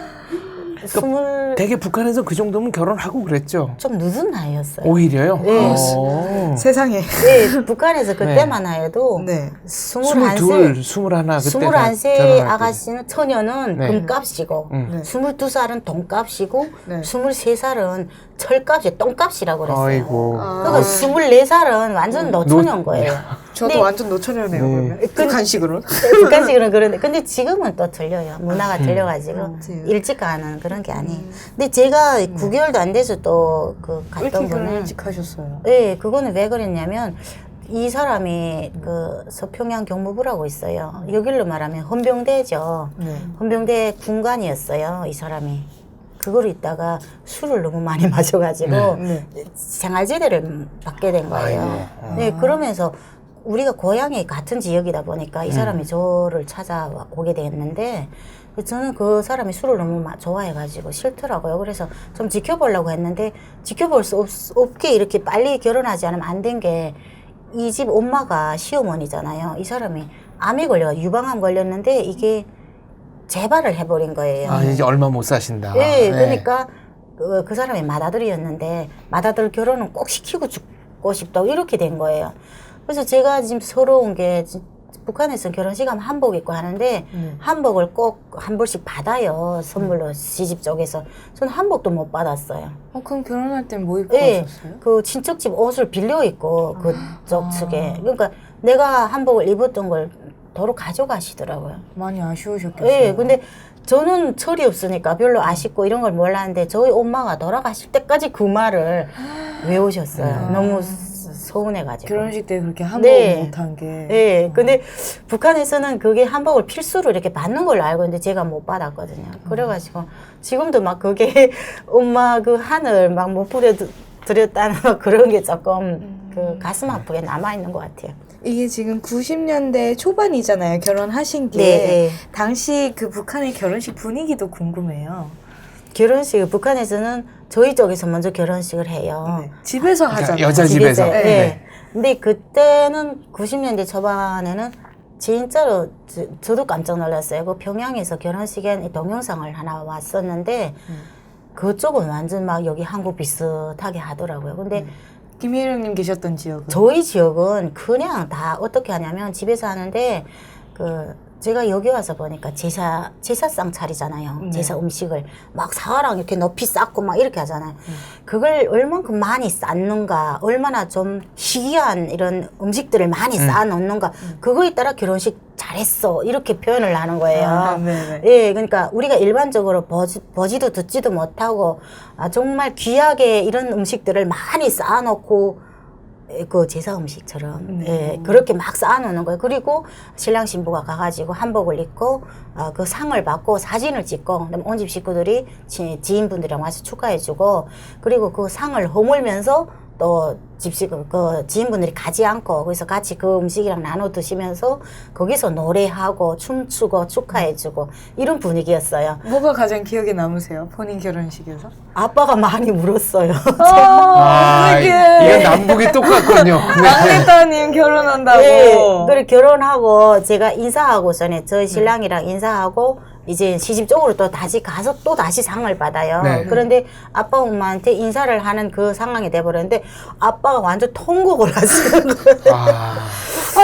되게 북한에서 그 정도면 결혼하고 그랬죠.
좀 늦은 나이였어요.
오히려요?
네.
세상에.
네, 북한에서 그때만 해도
네.
21세,
21 그때
21세 아가씨는 처녀는
네.
금값이고
네.
22살은 돈값이고
네.
23살은 철값이 똥값이라고 그랬어요.
아이고.
그러니까 24살은 완전 노처녀인 거예요.
저도
근데
완전 노처녀네요. 그러면. 북한식으로.
북한식으로는 그런데 근데 지금은 또 틀려요. 문화가 틀려가지고
그렇지.
일찍 가는 그런 게 아니에요. 근데 제가 9개월도 안 돼서 또 그
왜 이렇게
갔던
결혼
거는
일찍 하셨어요?
네, 그거는 왜 그랬냐면 이 사람이 그 서평양 경무부라고 있어요. 여길로 말하면 헌병대죠.
네.
헌병대 군관이었어요. 이 사람이. 그걸 있다가 술을 너무 많이 마셔가지고
네.
생활제대를 받게 된 거예요. 네, 그러면서 우리가 고향이 같은 지역이다 보니까 이 사람이 저를 찾아오게 됐는데 저는 그 사람이 술을 너무 좋아해가지고 싫더라고요. 그래서 좀 지켜보려고 했는데 지켜볼 수 없게 이렇게 빨리 결혼하지 않으면 안 된 게 이 집 엄마가 시어머니잖아요. 이 사람이 암에 유방암 걸렸는데 이게 재발을 해버린 거예요.
아, 이제 얼마 못 사신다.
네, 그러니까 그 사람이 맏아들이었는데 맏아들 결혼은 꼭 시키고 죽고 싶다고 이렇게 된 거예요. 그래서 제가 지금 서러운 게 북한에서 결혼식 하면 한복 입고 하는데 한복을 꼭 한 벌씩 받아요. 선물로 시집 쪽에서. 저는 한복도 못 받았어요.
그럼 결혼할 땐 뭐 입고
네,
하셨어요?
그 친척집 옷을 빌려 입고 그쪽 측에. 그러니까 내가 한복을 입었던 걸 도로 가져가시더라고요.
많이 아쉬우셨겠어요.
네, 근데 저는 철이 없으니까 별로 아쉽고 이런 걸 몰랐는데 저희 엄마가 돌아가실 때까지 그 말을 외우셨어요. 너무 서운해가지고.
결혼식 때 그렇게 한복
네.
못한 게.
네, 근데 북한에서는 그게 한복을 필수로 이렇게 받는 걸로 알고 있는데 제가 못 받았거든요. 그래가지고 지금도 막 그게 엄마 그 한을 막 못 부려드렸다는 그런 게 조금 그 가슴 아프게 남아있는 것 같아요.
이게 지금 90년대 초반이잖아요. 결혼하신 게.
네.
당시 그 북한의 결혼식 분위기도 궁금해요.
결혼식, 북한에서는 저희 쪽에서 먼저 결혼식을 해요.
네. 집에서 하잖아요.
여자 집에서.
네.
네.
근데 그때는 90년대 초반에는 진짜로 저도 깜짝 놀랐어요. 그 평양에서 결혼식에 동영상을 하나 왔었는데 그쪽은 완전 막 여기 한국 비슷하게 하더라고요. 근데
김혜령님 계셨던 지역은?
저희 지역은 그냥 다 어떻게 하냐면 집에서 하는데 그 제가 여기 와서 보니까 제사상 차리잖아요.
네.
제사 음식을 막 사과랑 이렇게 높이 쌓고 막 이렇게 하잖아요. 그걸 얼만큼 많이 쌓는가, 얼마나 좀 희귀한 이런 음식들을 많이 쌓아놓는가, 그거에 따라 결혼식 잘했어 이렇게 표현을 하는 거예요.
아, 네네.
예, 그러니까 우리가 일반적으로 보지도 듣지도 못하고 정말 귀하게 이런 음식들을 많이 쌓아놓고 그 제사 음식처럼 예, 그렇게 막 쌓아놓는 거예요. 그리고 신랑 신부가 가가지고 한복을 입고 그 상을 받고 사진을 찍고 그다음에 온 집 식구들이 지인분들이랑 와서 축하해주고 그리고 그 상을 허물면서 또 그 지인분들이 가지 않고 거기서 같이 그 음식이랑 나눠 드시면서 거기서 노래하고 춤추고 축하해주고 이런 분위기였어요.
뭐가 가장 기억에 남으세요? 본인 결혼식에서?
아빠가 많이 울었어요.
이건 남북이 똑같군요.
막내 따님 결혼한다고.
네, 그래 결혼하고 제가 인사하고 전에 저희 신랑이랑 인사하고 이제 시집 쪽으로 또 다시 가서 또 다시 상을 받아요.
네.
그런데 아빠 엄마한테 인사를 하는 그 상황이 돼버렸는데 아빠가 완전 통곡을 하시는 거예요.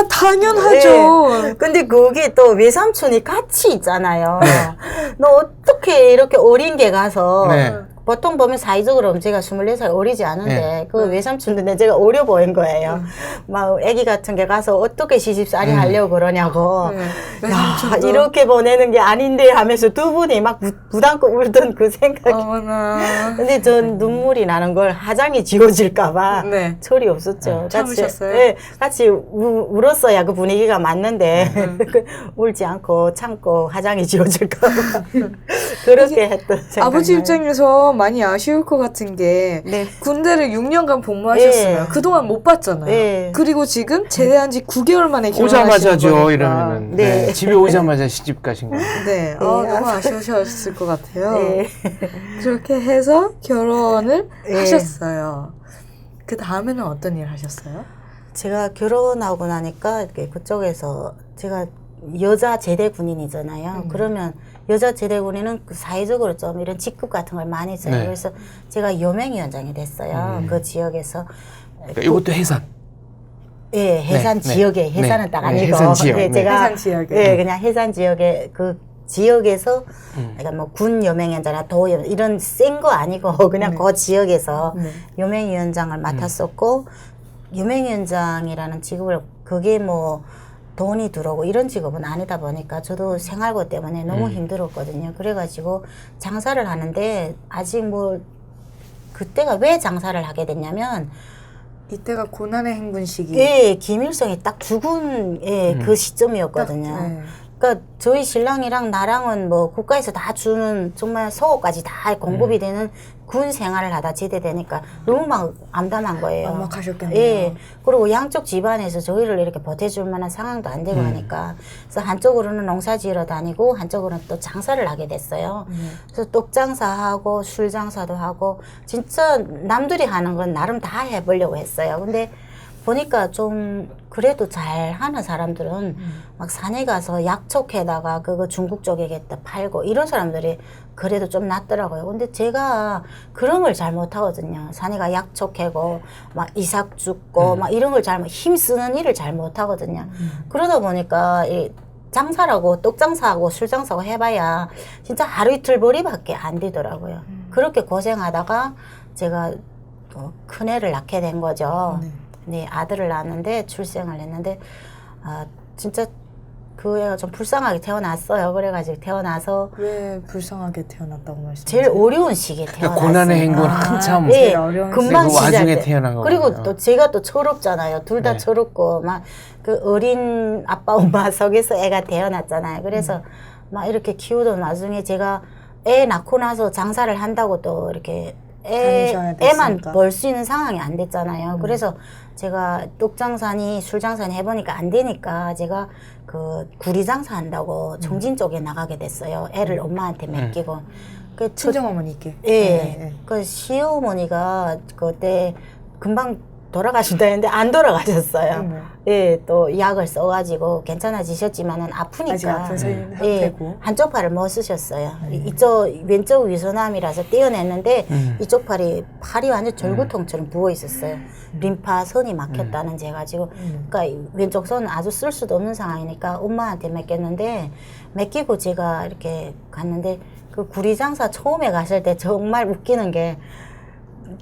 당연하죠.
네. 근데 그게 또 외삼촌이 같이 있잖아요. 너 어떻게 이렇게 어린 게 가서
네.
보통 보면 사회적으로 제가 24살 어리지 않은데
네.
그 외삼촌인데 제가 어려 보인 거예요. 막 애기 같은 게 가서 어떻게 시집살이 하려고 그러냐고.
네.
야,
외삼촌도.
이렇게 보내는 게 아닌데 하면서 두 분이 막 부담고 울던 그 생각이.
어머나.
근데 전 눈물이 나는 걸 화장이 지워질까봐
네.
철이 없었죠.
참으셨어요?
네, 같이 울었어야 그 분위기가 맞는데 울지 않고 참고 화장이 지워질까봐 그렇게 했던 생각이
아버지
나요.
입장에서 많이 아쉬울 것 같은 게
네.
군대를 6년간 복무하셨으면
네.
그동안 못 봤잖아요.
네.
그리고 지금 제대한 지 9개월 만에 결혼하시는
오자마자죠,
거니까.
이러면은.
네.
네. 집에 오자마자 시집 가신 거예요.
네. 너무 아쉬우셨을 것 같아요.
네.
그렇게 해서 결혼을
네.
하셨어요. 그 다음에는 어떤 일 하셨어요?
제가 결혼하고 나니까 이렇게 그쪽에서 제가 여자 제대 군인이잖아요. 그러면 여자 제대 군인은 그 사회적으로 좀 이런 직급 같은 걸 많이 써요.
네.
그래서 제가 요맹위원장이 됐어요. 그 지역에서.
그러니까 이것도 해산.
예, 해산
네,
지역에
네.
해산은 딱
네,
아니고
해산 지역.
예,
네.
제가
해산 지역에.
예, 그냥 해산 지역에 그 지역에서 그러니까 뭐 군 요맹위원장이나 도 이런 센 거 아니고 그냥 그 지역에서 요맹위원장을 맡았었고 요맹위원장이라는 직업을 그게 뭐 돈이 들어오고 이런 직업은 아니다 보니까 저도 생활고 때문에 너무 힘들었거든요. 그래가지고 장사를 하는데 아직 뭐 그때가 왜 장사를 하게 됐냐면
이때가 고난의 행군 시기.
예, 김일성이 딱 죽은 그 시점이었거든요.
네.
그러니까 저희 신랑이랑 나랑은 뭐 국가에서 다 주는 정말 서울까지 다 공급이 되는 군 생활을 하다 제대되니까 너무 막 암담한 거예요.
막막하셨겠네요.
예. 그리고 양쪽 집안에서 저희를 이렇게 버텨줄 만한 상황도 안 되고 하니까 그래서 한쪽으로는 농사 지으러 다니고 한쪽으로는 또 장사를 하게 됐어요. 그래서 떡장사하고 술장사도 하고 진짜 남들이 하는 건 나름 다 해보려고 했어요. 근데 보니까 좀 그래도 잘 하는 사람들은 막 산에 가서 약초캐다가 그거 중국 쪽에겠다 팔고 이런 사람들이 그래도 좀 낫더라고요. 근데 제가 그런 걸 잘 못하거든요. 산에 가 약초 캐고 막 이삭 줍고 막 이런 걸 잘 힘쓰는 일을 잘 못하거든요. 그러다 보니까 이 장사라고 떡장사하고 술장사하고 해봐야 진짜 하루 이틀 벌이밖에 안 되더라고요. 그렇게 고생하다가 제가 큰애를 낳게 된 거죠. 네, 아들을 낳았는데 출생을 했는데 진짜 그 애가 좀 불쌍하게 태어났어요. 그래가지고 태어나서
왜 불쌍하게 태어났다고 말씀하세요?
제일 어려운 시기에 태어났어요.
고난의 행군 한참.
예,
어려운
금방
그
시작
와중에
때.
태어난 거군요.
그리고 또 제가 또 철없잖아요. 둘 다
네.
철없고 막 그 어린 아빠 엄마 속에서 애가 태어났잖아요. 그래서 막 이렇게 키우던 와중에 제가 애 낳고 나서 장사를 한다고 또 이렇게
다니셔야
애만
됐으니까.
벌 수 있는 상황이 안 됐잖아요. 그래서 제가 떡장사니 술장사니 해보니까 안 되니까 제가 그 구리장사 한다고 정진 쪽에 나가게 됐어요. 애를 엄마한테 맡기고. 그 첫-
친정어머니께.
예.
네.
그 시어머니가 그때 금방 돌아가신다 했는데 안 돌아가셨어요. 예, 또 약을 써가지고 괜찮아지셨지만은 아프니까.
아직 아픈 상태고.
한쪽 팔을 못 쓰셨어요. 이쪽 왼쪽 위소남이라서 떼어냈는데 이쪽 팔이 완전 절구통처럼 부어 있었어요. 림파선이 막혔다는 제 가지고. 그러니까 왼쪽 손은 아주 쓸 수도 없는 상황이니까 엄마한테 맡겼는데 맡기고 제가 이렇게 갔는데 그 구리장사 처음에 갔을 때 정말 웃기는 게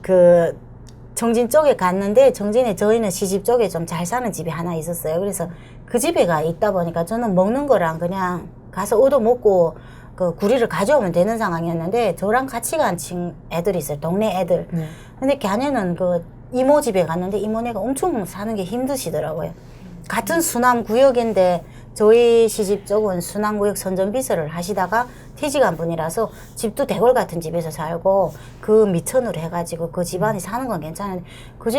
그 정진 쪽에 갔는데 정진에 저희는 시집 쪽에 좀 잘 사는 집이 하나 있었어요. 그래서 그 집에 가 있다 보니까 저는 먹는 거랑 그냥 가서 얻어 먹고 그 구리를 가져오면 되는 상황이었는데 저랑 같이 간 애들이 있어요. 동네 애들. 근데 걔네는 그 이모 집에 갔는데 이모네가 엄청 사는 게 힘드시더라고요. 같은 수남 구역인데 저희 시집 쪽은 순환구역 선전비서를 하시다가 퇴직한 분이라서 집도 대궐 같은 집에서 살고 그 미천으로 해가지고 그 집안이 사는 건 괜찮은데 그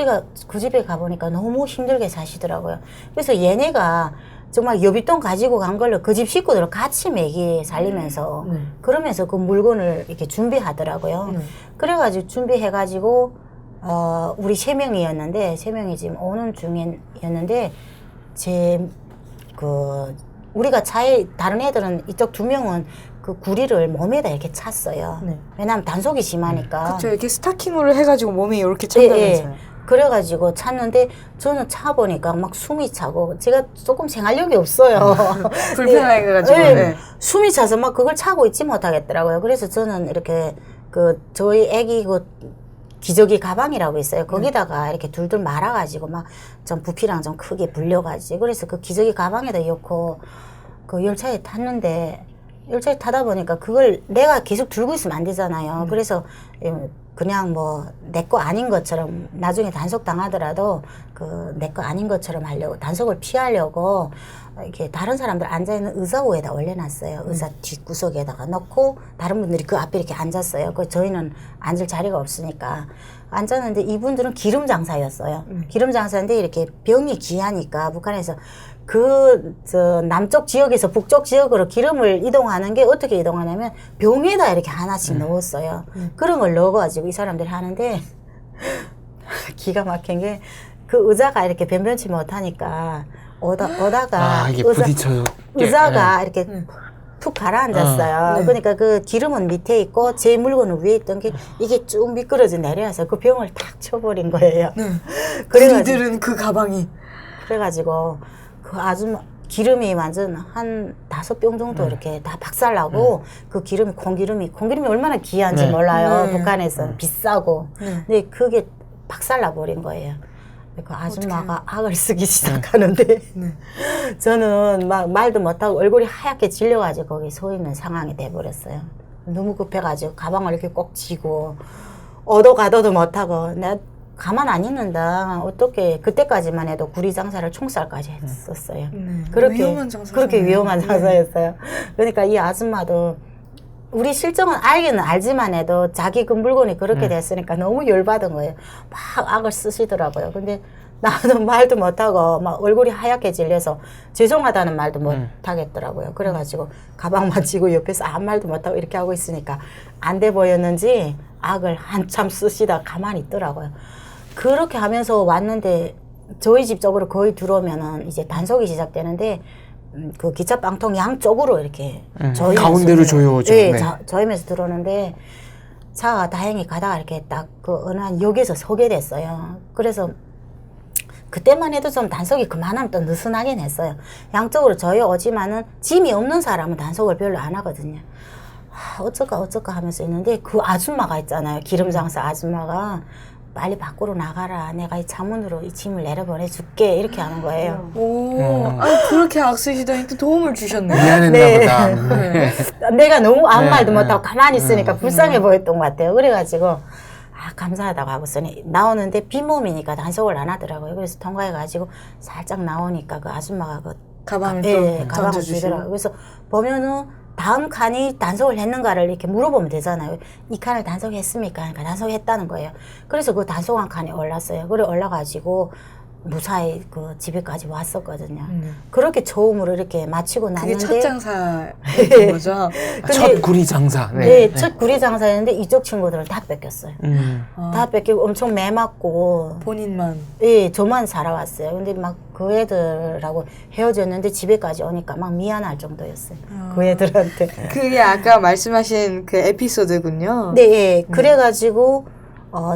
집에 가보니까 너무 힘들게 사시더라고요. 그래서 얘네가 정말 여윳돈 가지고 간 걸로 그 집 식구들 같이 매기 살리면서 그러면서 그 물건을 이렇게 준비하더라고요. 그래가지고 준비해가지고 우리 3명이었는데 3명이 지금 오는 중이었는데 우리가 차에 다른 애들은 이쪽 2명은 그 구리를 몸에다 이렇게 찼어요. 왜냐면 단속이 심하니까.
그렇죠. 이렇게 스타킹으로 해가지고 몸에 이렇게 찬다면서요.
그래가지고 찼는데 저는 차 보니까 막 숨이 차고 제가 조금 생활력이 없어요.
불편하게 가지고. 네.
숨이 차서 막 그걸 차고 있지 못하겠더라고요. 그래서 저는 이렇게 그 저희 애기 그 기저귀 가방이라고 있어요. 거기다가 이렇게 둘둘 말아가지고 막 좀 부피랑 좀 크게 불려가지고 그래서 그 기저귀 가방에다 넣고 그 열차에 탔는데 열차에 타다 보니까 그걸 내가 계속 들고 있으면 안 되잖아요. 그래서 그냥 뭐 내 거 아닌 것처럼 나중에 단속 당하더라도 그 내 거 아닌 것처럼 하려고 단속을 피하려고 이렇게 다른 사람들 앉아있는 의자 위에다 올려놨어요. 의자 뒷구석에다가 넣고 다른 분들이 그 앞에 이렇게 앉았어요. 그 저희는 앉을 자리가 없으니까 앉았는데 이분들은 기름 장사였어요. 기름 장사인데 이렇게 병이 귀하니까 북한에서 저 남쪽 지역에서 북쪽 지역으로 기름을 이동하는 게 어떻게 이동하냐면 병에다 이렇게 하나씩 넣었어요. 그런 걸 넣어가지고 이 사람들이 하는데 기가 막힌 게 그 의자가 이렇게 변변치 못하니까 오다가
이게 부딪혀요.
의자가 이렇게 툭 가라앉았어요.
네.
그러니까 그 기름은 밑에 있고 제 물건은 위에 있던 게 이게 쭉 미끄러져 내려와서 그 병을 탁 쳐버린 거예요.
우리들은 그 가방이
그래가지고 그 아줌마 기름이 완전 한 5병 정도 이렇게 다 박살나고 그 기름이 콩기름이 얼마나 귀한지
네.
몰라요.
네.
북한에서는 비싸고.
네.
근데 그게 박살나 버린 거예요. 그 아줌마가 악을 쓰기 시작하는데 저는 막 말도 못하고 얼굴이 하얗게 질려가지고 거기 서 있는 상황이 돼버렸어요. 너무 급해가지고 가방을 이렇게 꼭 쥐고 어도 가도도 못하고 내가 가만 안 있는다. 어떻게 그때까지만 해도 구리 장사를 총살까지 했었어요.
위험한 장사잖아요.
그렇게 위험한 장사였어요. 그러니까 이 아줌마도 우리 실정은 알기는 알지만 해도 자기 그 물건이 그렇게 됐으니까 너무 열받은 거예요. 막 악을 쓰시더라고요. 근데 나는 말도 못하고 막 얼굴이 하얗게 질려서 죄송하다는 말도 못하겠더라고요. 그래가지고 가방만 쥐고 옆에서 아무 말도 못하고 이렇게 하고 있으니까 안 돼 보였는지 악을 한참 쓰시다 가만히 있더라고요. 그렇게 하면서 왔는데 저희 집 쪽으로 거의 들어오면은 이제 단속이 시작되는데 그 기차 빵통 양쪽으로 이렇게
가운데로 조여오죠.
네,
네.
저임에서 들어오는데 차가 다행히 가다가 이렇게 딱 그 어느 한 역에서 서게 됐어요. 그래서 그때만 해도 좀 단속이 그만하면 또 느슨하긴 했어요. 양쪽으로 조여오지만은 짐이 없는 사람은 단속을 별로 안 하거든요. 어쩔까 하면서 있는데 그 아줌마가 있잖아요. 기름 장사 아줌마가 빨리 밖으로 나가라. 내가 이 창문으로 이 짐을 내려보내줄게. 이렇게 하는 거예요.
그렇게 악쓰시더니 또 도움을 주셨네요.
미안했나
네.
보다.
내가 너무 아무
네,
말도
네.
못하고 가만히 있으니까 불쌍해 보였던 것 같아요. 그래가지고 감사하다고 하고서는 나오는데 빈몸이니까 단속을 안 하더라고요. 그래서 통과해가지고 살짝 나오니까 그 아줌마가 그
가방을
가방을
던져주시고.
주더라고요. 그래서 보면은 다음 칸이 단속을 했는가를 이렇게 물어보면 되잖아요. 이 칸을 단속했습니까? 그러니까 단속했다는 거예요. 그래서 그 단속한 칸이 올랐어요. 그래 올라가지고 무사히 그 집에까지 왔었거든요. 그렇게 처음으로 이렇게 마치고
그게
났는데
첫 장사였던 거죠.
첫 구리 장사.
네, 첫 구리 장사였는데 이쪽 친구들을 다 뺏겼어요.
아.
다 뺏기고 엄청 매맞고
본인만.
예, 저만 살아왔어요. 근데 막 그 애들하고 헤어졌는데 집에까지 오니까 막 미안할 정도였어요. 그 애들한테.
그게 아까 말씀하신 그 에피소드군요.
네, 예. 그래가지고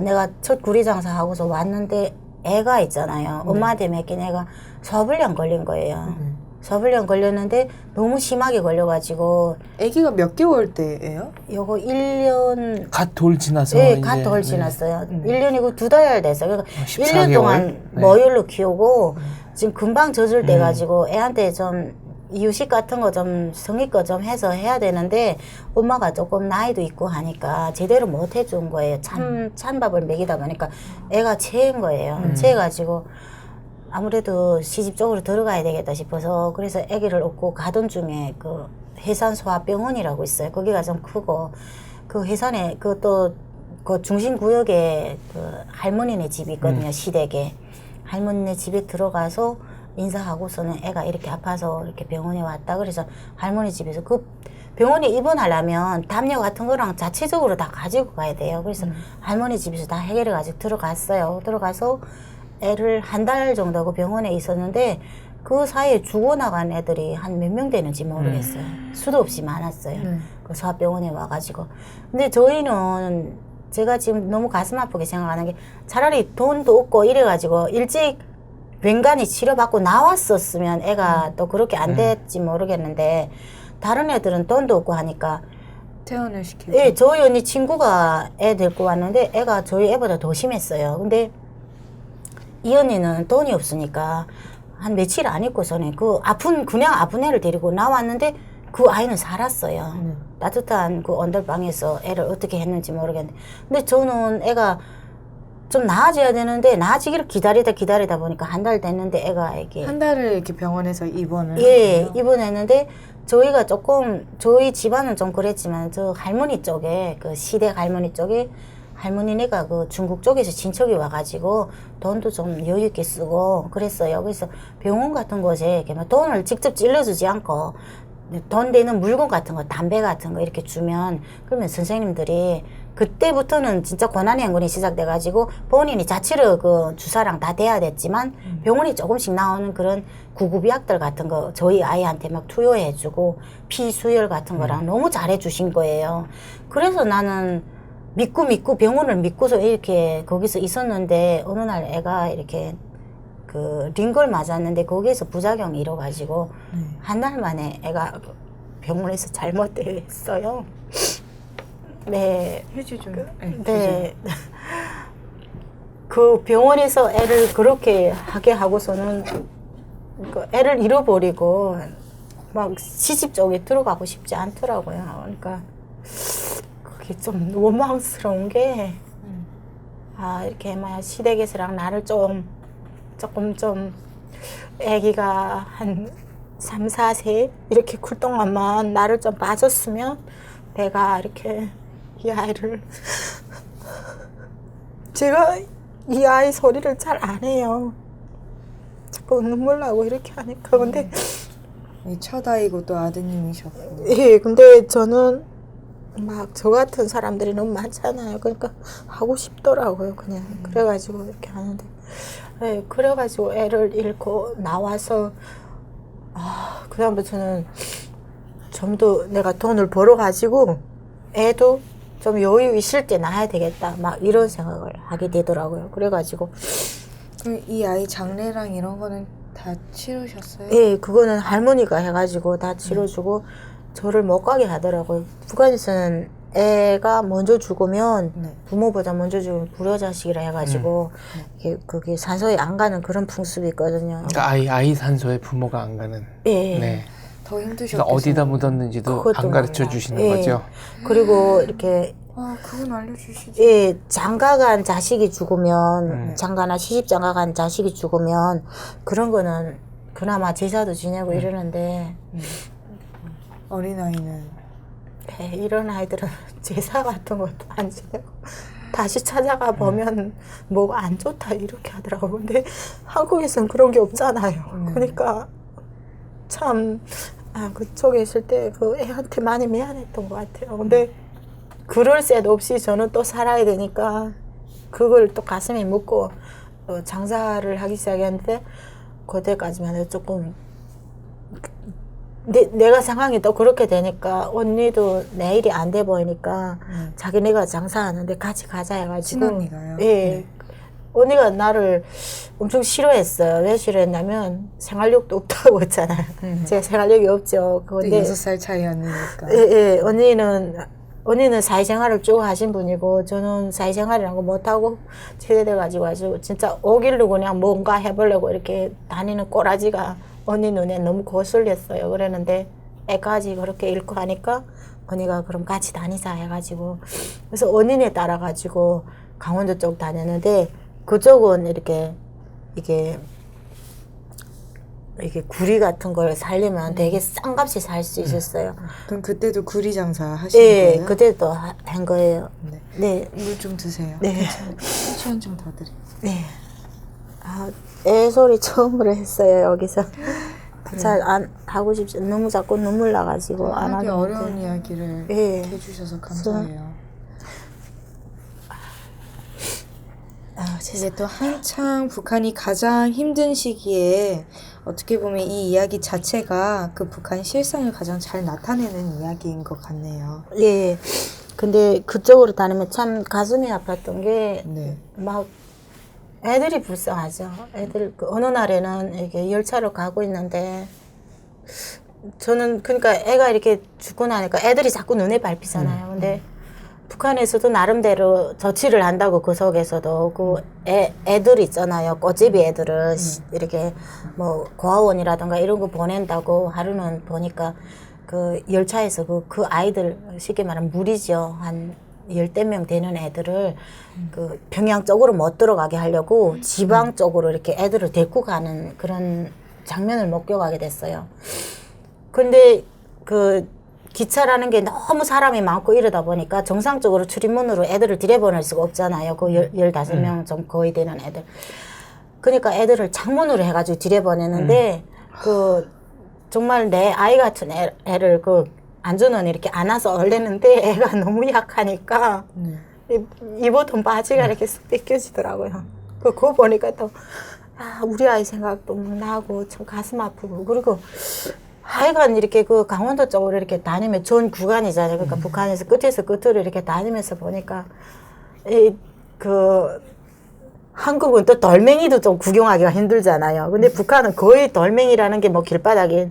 내가 첫 구리 장사 하고서 왔는데 애가 있잖아요. 엄마한테 맡긴 애가 소화불량 걸린 거예요. 소화불량 걸렸는데 너무 심하게 걸려가지고
아기가 몇 개월 때예요?
요거 1년
갓 돌 지나서.
네,
이제,
갓 돌 지났어요. 1년이고 2달 됐어요. 그러니까
14
1년 동안
개월?
모율로 키우고 지금 금방 젖을 때 가지고 애한테 좀 이유식 같은 거 좀 성의껏 좀 해서 해야 되는데 엄마가 조금 나이도 있고 하니까 제대로 못 해준 거예요. 찬밥을 먹이다 보니까 애가 체인 거예요. 체해가지고 아무래도 시집 쪽으로 들어가야 되겠다 싶어서 그래서 아기를 얻고 가던 중에 그 해산소아병원이라고 있어요. 거기가 좀 크고 그 해산에 그것도 그 중심구역에 그 할머니네 집이 있거든요. 시댁에 할머니네 집에 들어가서 인사하고서는 애가 이렇게 아파서 이렇게 병원에 왔다. 그래서 할머니 집에서 그 병원에 입원하려면 담요 같은 거랑 자체적으로 다 가지고 가야 돼요. 그래서 할머니 집에서 다 해결해가지고 들어갔어요. 들어가서 애를 한 달 정도 그 병원에 있었는데 그 사이에 죽어나간 애들이 한 몇 명 되는지 모르겠어요. 수도 없이 많았어요. 그 소아병원에 와가지고. 근데 저희는 제가 지금 너무 가슴 아프게 생각하는 게 차라리 돈도 없고 이래가지고 일찍 웬간히 치료받고 나왔었으면 애가 또 그렇게 안 됐지 모르겠는데 다른 애들은 돈도 없고 하니까
퇴원을 시키고.
예, 저희 언니 친구가 애 데리고 왔는데 애가 저희 애보다 더 심했어요. 근데 이 언니는 돈이 없으니까 한 며칠 안 있고서는 그냥 아픈 애를 데리고 나왔는데 그 아이는 살았어요. 따뜻한 그 언덜방에서 애를 어떻게 했는지 모르겠는데. 근데 저는 애가 좀 나아져야 되는데 나아지기를 기다리다 보니까 한 달 됐는데 애가 이게
한 달을 이렇게 병원에서 입원을.
예,
했군요.
입원했는데 저희가 조금 저희 집안은 좀 그랬지만 저 할머니 쪽에 그 시댁 할머니 쪽에 할머니네가 그 중국 쪽에서 친척이 와가지고 돈도 좀 여유 있게 쓰고 그랬어요. 그래서 병원 같은 곳에 이렇게 막 돈을 직접 찔러주지 않고 돈 되는 물건 같은 거, 담배 같은 거 이렇게 주면 그러면 선생님들이 그때부터는 진짜 고난의 행군이 시작돼가지고 본인이 자치로 그 주사랑 다 돼야 됐지만 병원이 조금씩 나오는 그런 구급약들 같은 거 저희 아이한테 막 투여해주고 피 수혈 같은 거랑 너무 잘해주신 거예요. 그래서 나는 믿고 병원을 믿고서 이렇게 거기서 있었는데 어느 날 애가 이렇게 그 링걸 맞았는데 거기에서 부작용이 일어가지고 한 달 만에 애가 병원에서 잘못됐어요. 네.
휴지 좀.
네. 그 병원에서 애를 그렇게 하게 하고서는 그 애를 잃어버리고 막 시집 쪽에 들어가고 싶지 않더라고요. 그러니까 그게 좀 원망스러운 게 아, 이렇게 막 시댁에서랑 나를 조금 좀 애기가 한 3, 4세 이렇게 클 동안만 나를 좀 봐줬으면 내가 이렇게 이 아이를 제가 이 아이 소리를 잘 안 해요. 자꾸 눈물 나고 이렇게 하니까 근데
첫 아이고 또 아드님이셨고.
예, 근데 저는 막 저 같은 사람들이 너무 많잖아요. 그러니까 하고 싶더라고요, 그냥. 그래가지고 이렇게 하는데. 예, 그래가지고 애를 잃고 나와서, 아, 그다음부터는 좀 더 내가 돈을 벌어가지고 애도 좀 여유 있을 때 낳아야 되겠다. 막 이런 생각을 하게 되더라고요. 그래가지고.
그럼 이 아이 장례랑 이런 거는 다 치르셨어요?
예, 그거는 할머니가 해가지고 다 치러주고 저를 못 가게 하더라고요. 북한에서는 애가 먼저 죽으면 부모보다 먼저 죽으면 불효자식이라 해가지고 이게 그게 산소에 안 가는 그런 풍습이 있거든요.
그러니까 아이 산소에 부모가 안 가는.
예.
네.
더 힘드셨겠어요.
그러니까 어디다 묻었는지도
그것도
안 가르쳐
몰라요.
주시는
예.
거죠.
그리고 이렇게
아, 그건 알려주시지.
예, 장가간 자식이 죽으면 장가나 시집 장가간 자식이 죽으면 그런 거는 그나마 제사도 지내고 이러는데
어린아이는.
예, 이런 아이들은 제사 같은 것도 안 지내고 다시 찾아가 보면 뭐가 안 좋다 이렇게 하더라고. 근데 한국에서는 그런 게 없잖아요. 그러니까 참 그쪽에 있을 때 그 애한테 많이 미안했던 것 같아요. 근데 그럴 새도 없이 저는 또 살아야 되니까 그걸 또 가슴에 묻고 장사를 하기 시작했는데 그때까지만 해도 조금 내가 상황이 또 그렇게 되니까 언니도 내일이 안 돼 보이니까 자기네가 장사하는데 같이 가자 해가지고
친언니가요?
예.
네.
언니가 나를 엄청 싫어했어요. 왜 싫어했냐면 생활력도 없다고 했잖아요. 제가 생활력이 없죠. 근데
6살 차이였으니까.
예, 언니는 사회생활을 쭉 하신 분이고 저는 사회생활이란 거 못하고 제대돼가지고 아주 진짜 오길로 그냥 뭔가 해보려고 이렇게 다니는 꼬라지가 언니 눈에 너무 거슬렸어요. 그랬는데 애까지 그렇게 잃고 하니까 언니가 그럼 같이 다니자 해가지고 그래서 언니네 따라가지고 강원도 쪽 다녔는데 그쪽은 이게 구리 같은 걸 살려면 되게 싼 값에 살 수 있었어요.
그럼 그때도 구리 장사 하신
예,
거예요?
그때도 한 거예요.
네.
네.
물 좀 드세요.
네.
수원 좀 더 드릴게요.
네. 아, 애 소리 처음으로 했어요, 여기서. 잘 안 하고 싶지, 너무 자꾸 눈물 나가지고 안
하기
하는데.
어려운 이야기를
예.
해주셔서 감사해요. 이제 또 한창 북한이 가장 힘든 시기에 어떻게 보면 이 이야기 자체가 그 북한 실상을 가장 잘 나타내는 이야기인 것 같네요.
예. 근데 그쪽으로 다니면 참 가슴이 아팠던 게,
네.
막, 애들이 불쌍하죠. 애들, 어느 날에는 이렇게 열차로 가고 있는데, 저는, 그러니까 애가 이렇게 죽고 나니까 애들이 자꾸 눈에 밟히잖아요. 근데 북한에서도 나름대로 조치를 한다고 그 속에서도 그 애들 있잖아요. 꽃제비 애들은 이렇게 뭐 고아원이라든가 이런 거 보낸다고 하루는 보니까 그 열차에서 그 아이들 쉽게 말하면 무리죠. 한 10명 되는 애들을 그 평양 쪽으로 못 들어가게 하려고 지방 쪽으로 이렇게 애들을 데리고 가는 그런 장면을 목격하게 됐어요. 근데 그 기차라는 게 너무 사람이 많고 이러다 보니까 정상적으로 출입문으로 애들을 들여보낼 수가 없잖아요. 그 15명 좀 거의 되는 애들. 그러니까 애들을 창문으로 해가지고 들여보내는데 그 정말 내 아이 같은 애를 그 안주는 이렇게 안아서 얼렸는데 애가 너무 약하니까 입었던 바지가 이렇게 쓱 뺏겨지더라고요. 그거 보니까 또 우리 아이 생각도 나고 참 가슴 아프고 그리고 하여간 이렇게 그 강원도 쪽으로 이렇게 다니면 전 구간이잖아요. 그러니까 북한에서 끝에서 끝으로 이렇게 다니면서 보니까 그 한국은 또 돌멩이도 좀 구경하기가 힘들잖아요. 근데 북한은 거의 돌멩이라는 게 뭐 길바닥에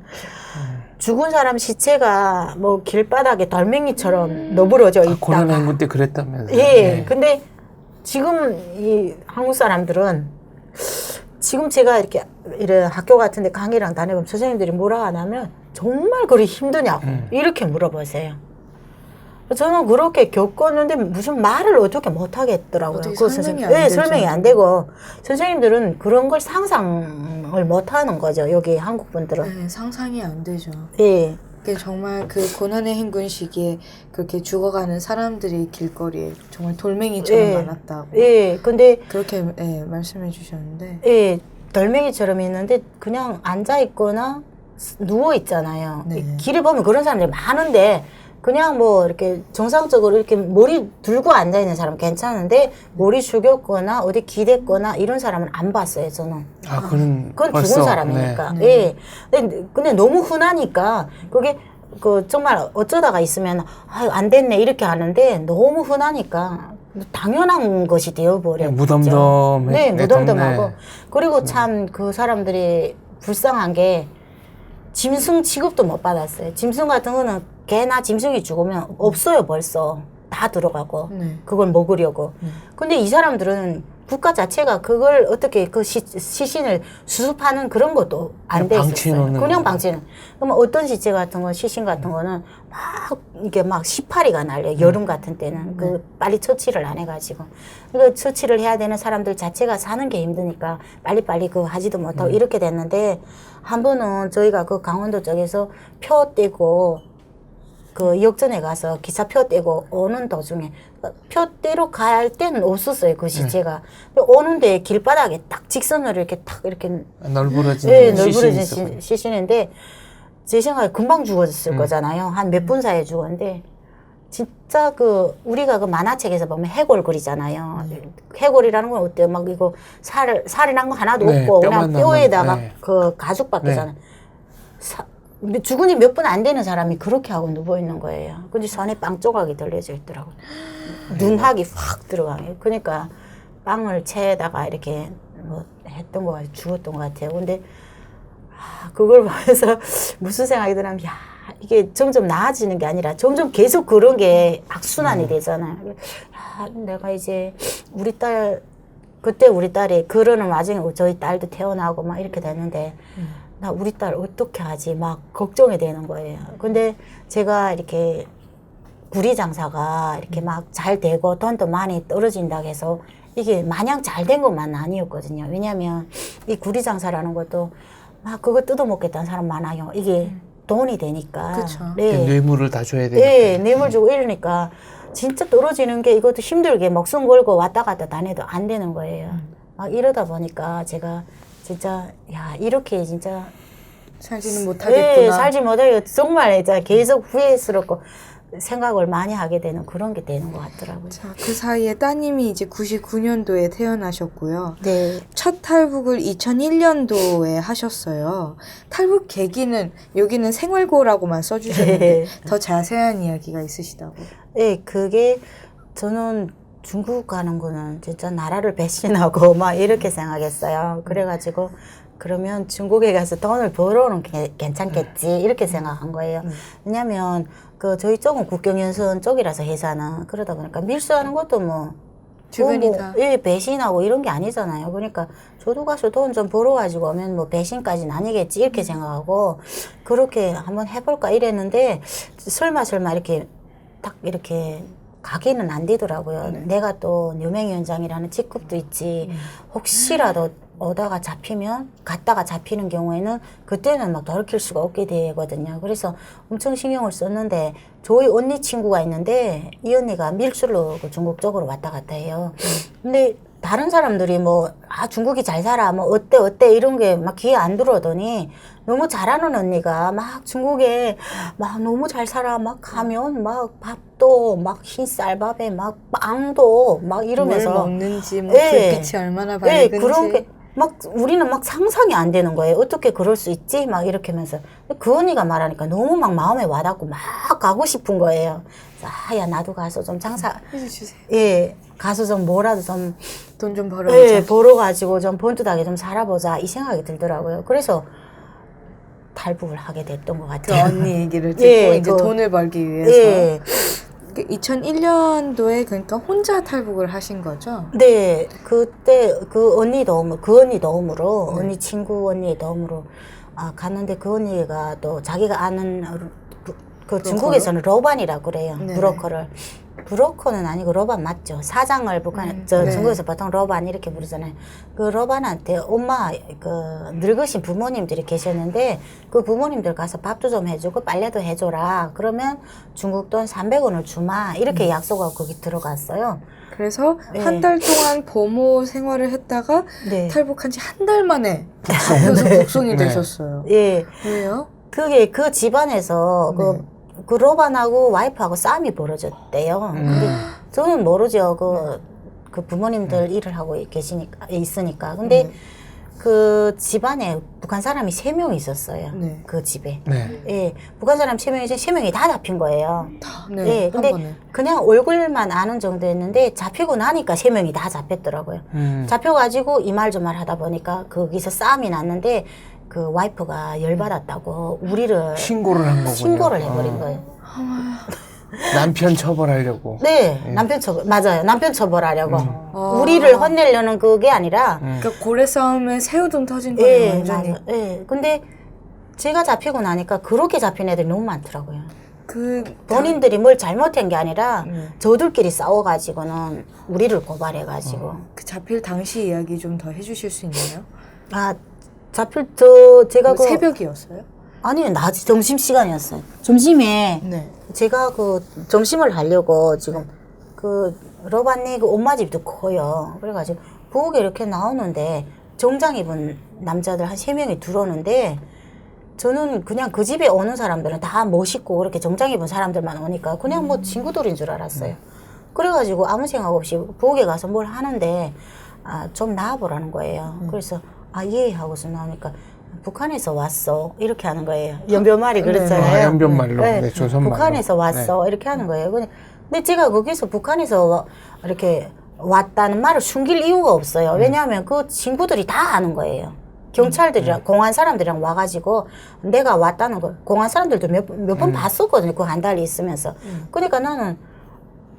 죽은 사람 시체가 뭐 길바닥에 돌멩이처럼 너부러져 있다가
고난행군 때 그랬다면서요.
예. 근데 지금 이 한국 사람들은 지금 제가 이런 학교 같은 데 강의랑 다니면 선생님들이 뭐라 하냐면 정말 그리 힘드냐고 이렇게 물어보세요. 저는 그렇게 겪었는데 무슨 말을 어떻게 못 하겠더라고요.
어떻게 설명이 안 되죠.
설명이 안 되고 선생님들은 그런 걸 상상을 못 하는 거죠. 여기 한국 분들은.
네, 상상이 안 되죠.
예.
그게 정말 그 고난의 행군 시기에 그렇게 죽어가는 사람들이 길거리에 정말 돌멩이처럼
예.
많았다고.
예. 근데
그렇게 말씀해 주셨는데.
예. 돌멩이처럼 있는데 그냥 앉아 있거나 누워 있잖아요.
네.
길에 보면 그런 사람들이 많은데 그냥 뭐 이렇게 정상적으로 이렇게 머리 들고 앉아 있는 사람 괜찮은데 머리 숙였거나 어디 기댔거나 이런 사람은 안 봤어요, 저는.
그건
그건
벌써,
죽은 사람이니까.
네.
예. 근데 너무 흔하니까 그게 정말 어쩌다가 있으면 안 됐네 이렇게 하는데 너무 흔하니까 당연한 것이 되어버렸죠.
무덤덤해.
네, 무덤덤하고.
네.
그리고 참 그 사람들이 불쌍한 게 짐승 취급도 못 받았어요. 짐승 같은 거는 개나 짐승이 죽으면 없어요, 벌써. 다 들어가고.
네.
그걸 먹으려고. 근데 이 사람들은 국가 자체가 그걸 어떻게 그 시신을 수습하는 그런 것도 안 돼 있었어요.
방치해놓는
그냥 방치는. 그러면 어떤 시체 같은 거, 시신 같은 거는 막 이게 막 시파리가 날려요. 여름 같은 때는. 그 빨리 처치를 안 해가지고. 그 처치를 해야 되는 사람들 자체가 사는 게 힘드니까 빨리빨리 그 하지도 못하고 이렇게 됐는데 한 번은 저희가 그 강원도 쪽에서 표 떼고 그 역전에 가서 기차표 떼고 오는 도중에 표 떼러 갈 때는 없었어요, 그 시체가. 오는데 길바닥에 딱 직선으로 이렇게 탁 이렇게
널브러진
네,
시신이
널브러진
있었군요.
시신인데 제 생각에 금방 죽었을 거잖아요. 한 몇 분 사이에 죽었는데 진짜 우리가 그 만화책에서 보면 해골 그리잖아요. 해골이라는 건 어때요? 막 이거 살이란 거 하나도
네,
없고 그냥
뼈만 남은,
뼈에다가
네.
그 가죽밖에잖아요. 죽은 지 몇 분 안 되는 사람이 그렇게 하고 누워 있는 거예요. 근데 손에 빵 조각이 들려져 있더라고요. 눈학이 확 들어가요. 그러니까 빵을 채에다가 이렇게 뭐 했던 거 같아요. 죽었던 것 같아요. 근데 그걸 보면서 무슨 생각이 드냐면 야 이게 점점 나아지는 게 아니라 점점 계속 그런 게 악순환이 되잖아요. 야, 내가 이제 그때 우리 딸이 그러는 와중에 저희 딸도 태어나고 막 이렇게 됐는데 나 우리 딸 어떻게 하지? 막 걱정이 되는 거예요. 근데 제가 이렇게 구리 장사가 이렇게 막 잘 되고 돈도 많이 떨어진다고 해서 이게 마냥 잘 된 것만 아니었거든요. 왜냐면 이 구리 장사라는 것도 막 그거 뜯어먹겠다는 사람 많아요. 이게 돈이 되니까.
그쵸.
네.
뇌물을 다 줘야 되니까.
네, 뇌물 주고 이러니까 진짜 떨어지는 게 이것도 힘들게 목숨 걸고 왔다 갔다 다녀도 안 되는 거예요. 막 이러다 보니까 제가 진짜 야 이렇게 진짜
살지는 못하겠구나.
네, 살지 못하게 정말 진짜 계속 후회스럽고 생각을 많이 하게 되는 그런 게 되는 것 같더라고요.
자, 그 사이에 따님이 이제 99년도에 태어나셨고요.
네.
첫 탈북을 2001년도에 하셨어요. 탈북 계기는 여기는 생활고라고만 써주셨는데
네.
더 자세한 이야기가 있으시다고.
네, 그게 저는 중국 가는 거는 진짜 나라를 배신하고 막 이렇게 생각했어요. 그래가지고 그러면 중국에 가서 돈을 벌어오는 게 괜찮겠지 이렇게 생각한 거예요. 왜냐면 저희 쪽은 국경연수원 쪽이라서 회사는 그러다 보니까 밀수하는 것도 뭐
주변이 다.
예, 배신하고 이런 게 아니잖아요. 그러니까 저도 가서 돈 좀 벌어가지고 오면 뭐 배신까지는 아니겠지 이렇게 생각하고 그렇게 한번 해볼까 이랬는데 설마 이렇게 딱 이렇게 가기는 안 되더라고요. 내가 또 유명위원장이라는 직급도 있지. 혹시라도 오다가 갔다가 잡히는 경우에는 그때는 막 돌이킬 수가 없게 되거든요. 그래서 엄청 신경을 썼는데 저희 언니 친구가 있는데 이 언니가 밀수로 중국 쪽으로 왔다 갔다 해요. 근데 다른 사람들이 뭐, 중국이 잘 살아, 뭐, 어때, 이런 게 막 귀에 안 들어오더니, 너무 잘하는 언니가 막 중국에 막 너무 잘 살아, 막 가면 막 밥도 막 흰 쌀밥에 막 빵도 막 이러면서.
뭘 먹는지, 뭐
예.
불빛이 얼마나
예,
밝은지.
그런 게, 막, 우리는 막 상상이 안 되는 거예요. 어떻게 그럴 수 있지? 막 이렇게 하면서. 그 언니가 말하니까 너무 막 마음에 와닿고 막 가고 싶은 거예요. 그래서 야, 나도 가서 좀
해주세요.
예, 가서 좀 뭐라도 좀,
돈 좀 벌어보자.
예, 벌어가지고 좀 번듯하게 좀 살아보자. 이 생각이 들더라고요. 그래서 탈북을 하게 됐던 것
그
같아요.
언니 얘기를 듣고
예,
이제
그-
돈을 벌기 위해서.
예.
2001년도에 그러니까 혼자 탈북을 하신 거죠?
네, 그때 그 언니 도움으로,
네.
언니 친구 언니 도움으로 갔는데 그 언니가 또 자기가 아는 그 중국에서는 러반이라고 그래요.
네네.
브로커를. 브로커는 아니고 러반 맞죠? 사장을 북한에,
네.
중국에서 보통 러반 이렇게 부르잖아요. 그 러반한테 엄마, 그 늙으신 부모님들이 계셨는데 그 부모님들 가서 밥도 좀 해주고 빨래도 해줘라. 그러면 중국 돈 300원을 주마. 이렇게 약속하고 거기 들어갔어요.
그래서
네.
한 달 동안 보모 생활을 했다가
네.
탈북한 지 한 달 만에 잡혀서 북송이
네.
되셨어요.
예.
왜요?
그게 그 집안에서
네.
그 로반하고 와이프하고 싸움이 벌어졌대요. 근데 저는 모르죠. 그 부모님들 일을 하고 있으니까. 근데
네.
그 집안에 북한 사람이 3명 있었어요.
네.
그 집에.
네.
예. 북한 사람 3명이 3명이 다 잡힌 거예요.
네.
예.
한
근데
번에.
그냥 얼굴만 아는 정도였는데 잡히고 나니까 3명이 다 잡혔더라고요. 잡혀가지고 이 말 저 말 하다 보니까 거기서 싸움이 났는데 그 와이프가 열받았다고 우리를
신고를 한 거군요.
신고를 해버린 거예요.
남편 처벌하려고.
네, 남편 처벌, 맞아요. 남편 처벌하려고.
아.
우리를 혼내려는 그게 아니라,
그러니까 고래 싸움에 새우등 터진 거예요,
예,
완전히.
맞아요. 예. 근데 제가 잡히고 나니까 그렇게 잡힌 애들이 너무 많더라고요.
그
본인들이 뭘 잘못한 게 아니라
네.
저들끼리 싸워가지고는 우리를 고발해가지고.
그 잡힐 당시 이야기 좀 더 해주실 수 있나요?
잡힐 제가 그
새벽이었어요?
아니요, 낮 점심시간이었어요. 점심에
네.
제가 그 점심을 하려고 지금 그 러반니 그 엄마 집도 커요. 그래가지고 부엌에 이렇게 나오는데 정장 입은 남자들 한 3명이 들어오는데 저는 그냥 그 집에 오는 사람들은 다 멋있고 그렇게 정장 입은 사람들만 오니까 그냥 뭐 친구들인 줄 알았어요. 그래가지고 아무 생각 없이 부엌에 가서 뭘 하는데 좀 나와보라는 거예요. 그래서 예 하고서 나오니까 북한에서 왔어 이렇게 하는 거예요. 연변말이 그랬잖아요.
연변말로. 네, 조선말로.
북한에서 왔어 이렇게 하는 거예요. 근데 제가 거기서 북한에서 이렇게 왔다는 말을 숨길 이유가 없어요. 왜냐하면 그 친구들이 다 아는 거예요. 경찰들이랑 공안 사람들이랑 와가지고 내가 왔다는 걸 공안 사람들도 몇 번 봤었거든요. 그 한 달 있으면서. 그러니까 나는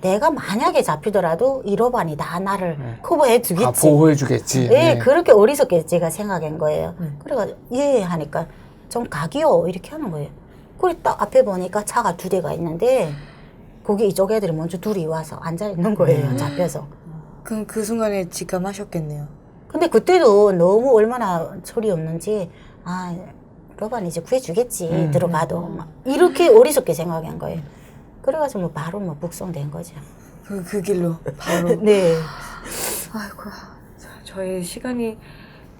내가 만약에 잡히더라도 이 러반이 다 나를 커버해 주겠지.
보호해주겠지.
예,
네.
그렇게 어리석게 제가 생각한 거예요. 그래가지고 예 하니까 좀 가기요 이렇게 하는 거예요. 그래 딱 앞에 보니까 차가 2대가 있는데 거기 이쪽 애들이 먼저 둘이 와서 앉아 있는 거예요. 잡혀서.
그럼 그 순간에 직감하셨겠네요.
근데 그때도 너무 얼마나 철이 없는지 러반 이제 구해주겠지 들어가도 막 이렇게 어리석게 생각한 거예요. 그래가지고 뭐 바로 뭐 북송된 거죠.
그 길로 바로.
네.
아이고, 저희 시간이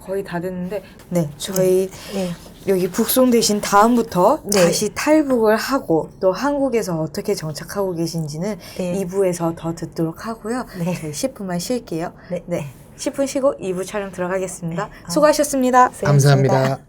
거의 다 됐는데, 네, 저희
네.
여기 북송되신 다음부터
네.
다시 탈북을 하고 또 한국에서 어떻게 정착하고 계신지는
네.
2부에서 더 듣도록 하고요.
네.
저희 10분만 쉴게요.
네.
네, 10분 쉬고 2부 촬영 들어가겠습니다. 수고하셨습니다.
감사합니다.